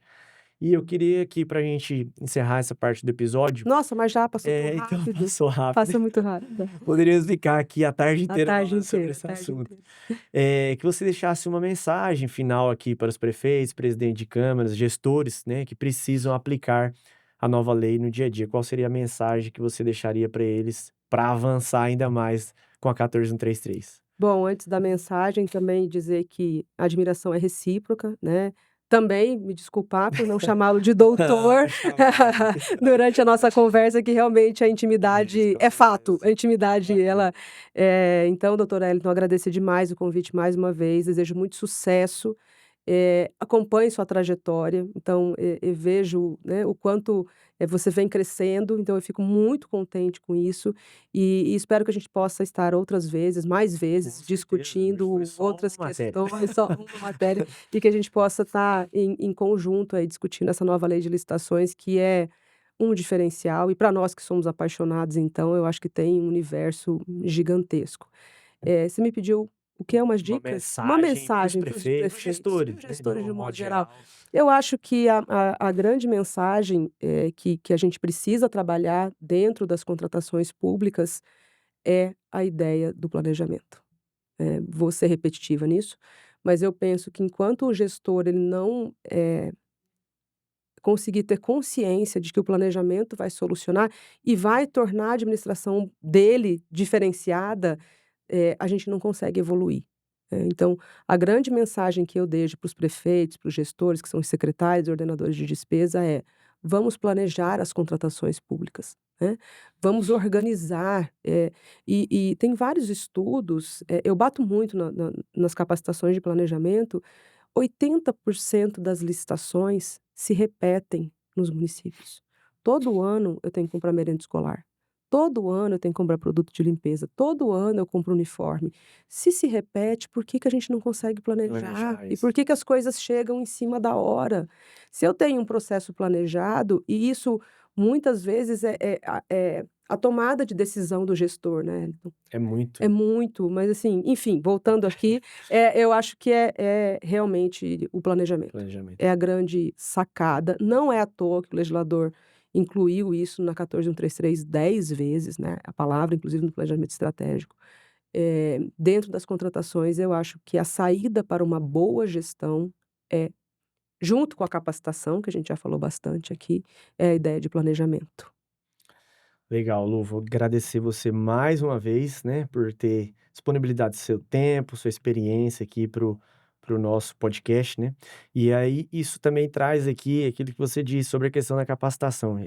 E eu queria aqui, para a gente encerrar essa parte do episódio, Nossa, mas já passou tão então rápido. passou rápido. Passa muito rápido. Poderíamos ficar aqui a tarde A inteira tarde falando sobre inteira, esse a tarde assunto. inteira. Que você deixasse uma mensagem final aqui para os prefeitos, presidentes de câmaras, gestores, né, que precisam aplicar a nova lei no dia a dia. Qual seria a mensagem que você deixaria para eles para avançar ainda mais com a 14133? Bom, antes da mensagem, também dizer que a admiração é recíproca, né. Também me desculpar por não chamá-lo de doutor durante a nossa conversa, que realmente a intimidade é fato, a intimidade ela então, doutor Wellington, agradecer demais o convite mais uma vez, desejo muito sucesso, acompanhe sua trajetória, então, eu vejo, né, o quanto, você vem crescendo, então eu fico muito contente com isso, e espero que a gente possa estar outras vezes, mais vezes, certeza, discutindo hoje foi só outras uma matéria. questões, só uma matéria, e que a gente possa estar em conjunto aí discutindo essa nova lei de licitações, que é um diferencial, e para nós que somos apaixonados, então, eu acho que tem um universo gigantesco. Você me pediu o que é umas Uma dicas? Uma mensagem para os mensagem para os prefeitos, prefeitos e gestores, os né, gestores de um um modo modo geral. geral. Eu acho que a grande mensagem, que a gente precisa trabalhar dentro das contratações públicas é a ideia do planejamento. Vou ser repetitiva nisso, mas eu penso que enquanto o gestor ele não, conseguir ter consciência de que o planejamento vai solucionar e vai tornar a administração dele diferenciada, a gente não consegue evoluir. Então, a grande mensagem que eu deixo para os prefeitos, para os gestores, que são os secretários e ordenadores de despesa é: vamos planejar as contratações públicas, né, vamos organizar, e tem vários estudos, eu bato muito nas capacitações de planejamento. 80% das licitações se repetem nos municípios. Todo ano eu tenho que comprar merenda escolar. Todo ano eu tenho que comprar produto de limpeza. Todo ano eu compro uniforme. Se repete, por que que a gente não consegue planejar? Planejar E isso. por que que as coisas chegam em cima da hora? Se eu tenho um processo planejado, e isso muitas vezes é a tomada de decisão do gestor, né. É muito É muito, mas assim, enfim, voltando aqui, eu acho que é realmente o planejamento. planejamento. É a grande sacada, não é à toa que o legislador incluiu isso na 14133 10 vezes, né, a palavra inclusive no planejamento estratégico. Dentro das contratações, eu acho que a saída para uma boa gestão é, junto com a capacitação, que a gente já falou bastante aqui, é a ideia de planejamento. Legal, Lu, vou agradecer você mais uma vez, né, por ter disponibilidade do seu tempo, sua experiência aqui pro nosso podcast, né? E aí, isso também traz aqui aquilo que você disse sobre a questão da capacitação.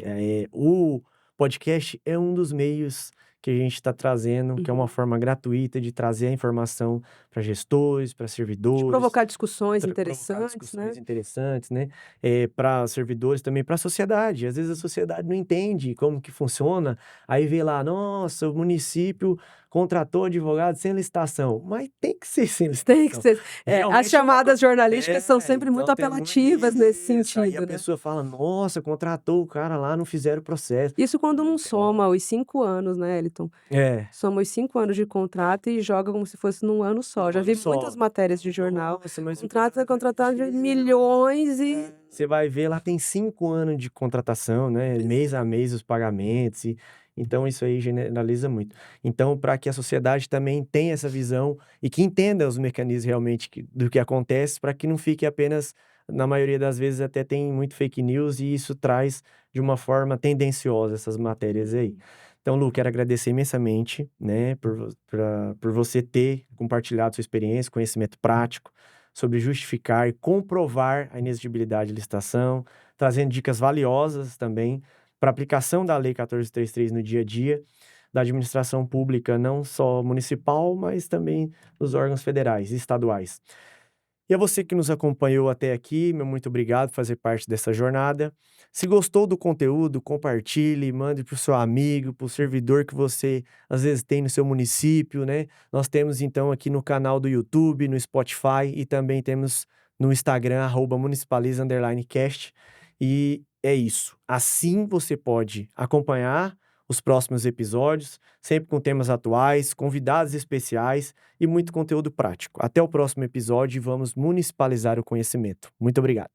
O podcast é um dos meios que a gente está trazendo, que é uma Uhum. forma gratuita de trazer a informação para gestores, para De servidores, provocar discussões provocar interessantes, né. discussões interessantes, né, para servidores também, para a sociedade. Às vezes a sociedade não entende como que funciona, aí vê lá: "Nossa, o município contratou advogado sem licitação", mas tem que ser sem Tem que licitação. ser. As Realmente é uma chamadas jornalísticas são sempre muito então tem apelativas nesse isso, aí a sentido, né. pessoa fala: "Nossa, contratou o cara lá, não fizeram o processo". Isso quando não Então soma os 5 anos, né, Eliton. é, Soma os 5 anos de contrato e joga como se fosse num ano só. num Já ano vi só. muitas matérias de jornal, Nossa, mas o contrato é contrato é contratado de pequeno. milhões e Você vai ver lá tem 5 anos de contratação, né, pois mês é. a mês os pagamentos então isso aí generaliza muito. Então para que a sociedade também tenha essa visão e que entenda os mecanismos realmente do que acontece, para que não fique apenas na maioria das vezes até tem muito fake news e isso traz de uma forma tendenciosa essas matérias aí. Uhum. Então Lu, quero agradecer imensamente, né, por você ter compartilhado sua experiência, conhecimento prático, sobre justificar e comprovar a inexigibilidade de licitação, trazendo dicas valiosas também para aplicação da Lei 1433 no dia a dia da administração pública, não só municipal, mas também dos órgãos federais e estaduais. E a você que nos acompanhou até aqui, meu muito obrigado por fazer parte dessa jornada. Se gostou do conteúdo, compartilhe, mande para o seu amigo, para o servidor que você às vezes tem no seu município, né? Nós temos então aqui no canal do YouTube, no Spotify e também temos no Instagram, @municipaliza_cast. E é isso. Assim você pode acompanhar os próximos episódios, sempre com temas atuais, convidados especiais e muito conteúdo prático. Até o próximo episódio e vamos municipalizar o conhecimento. Muito obrigado.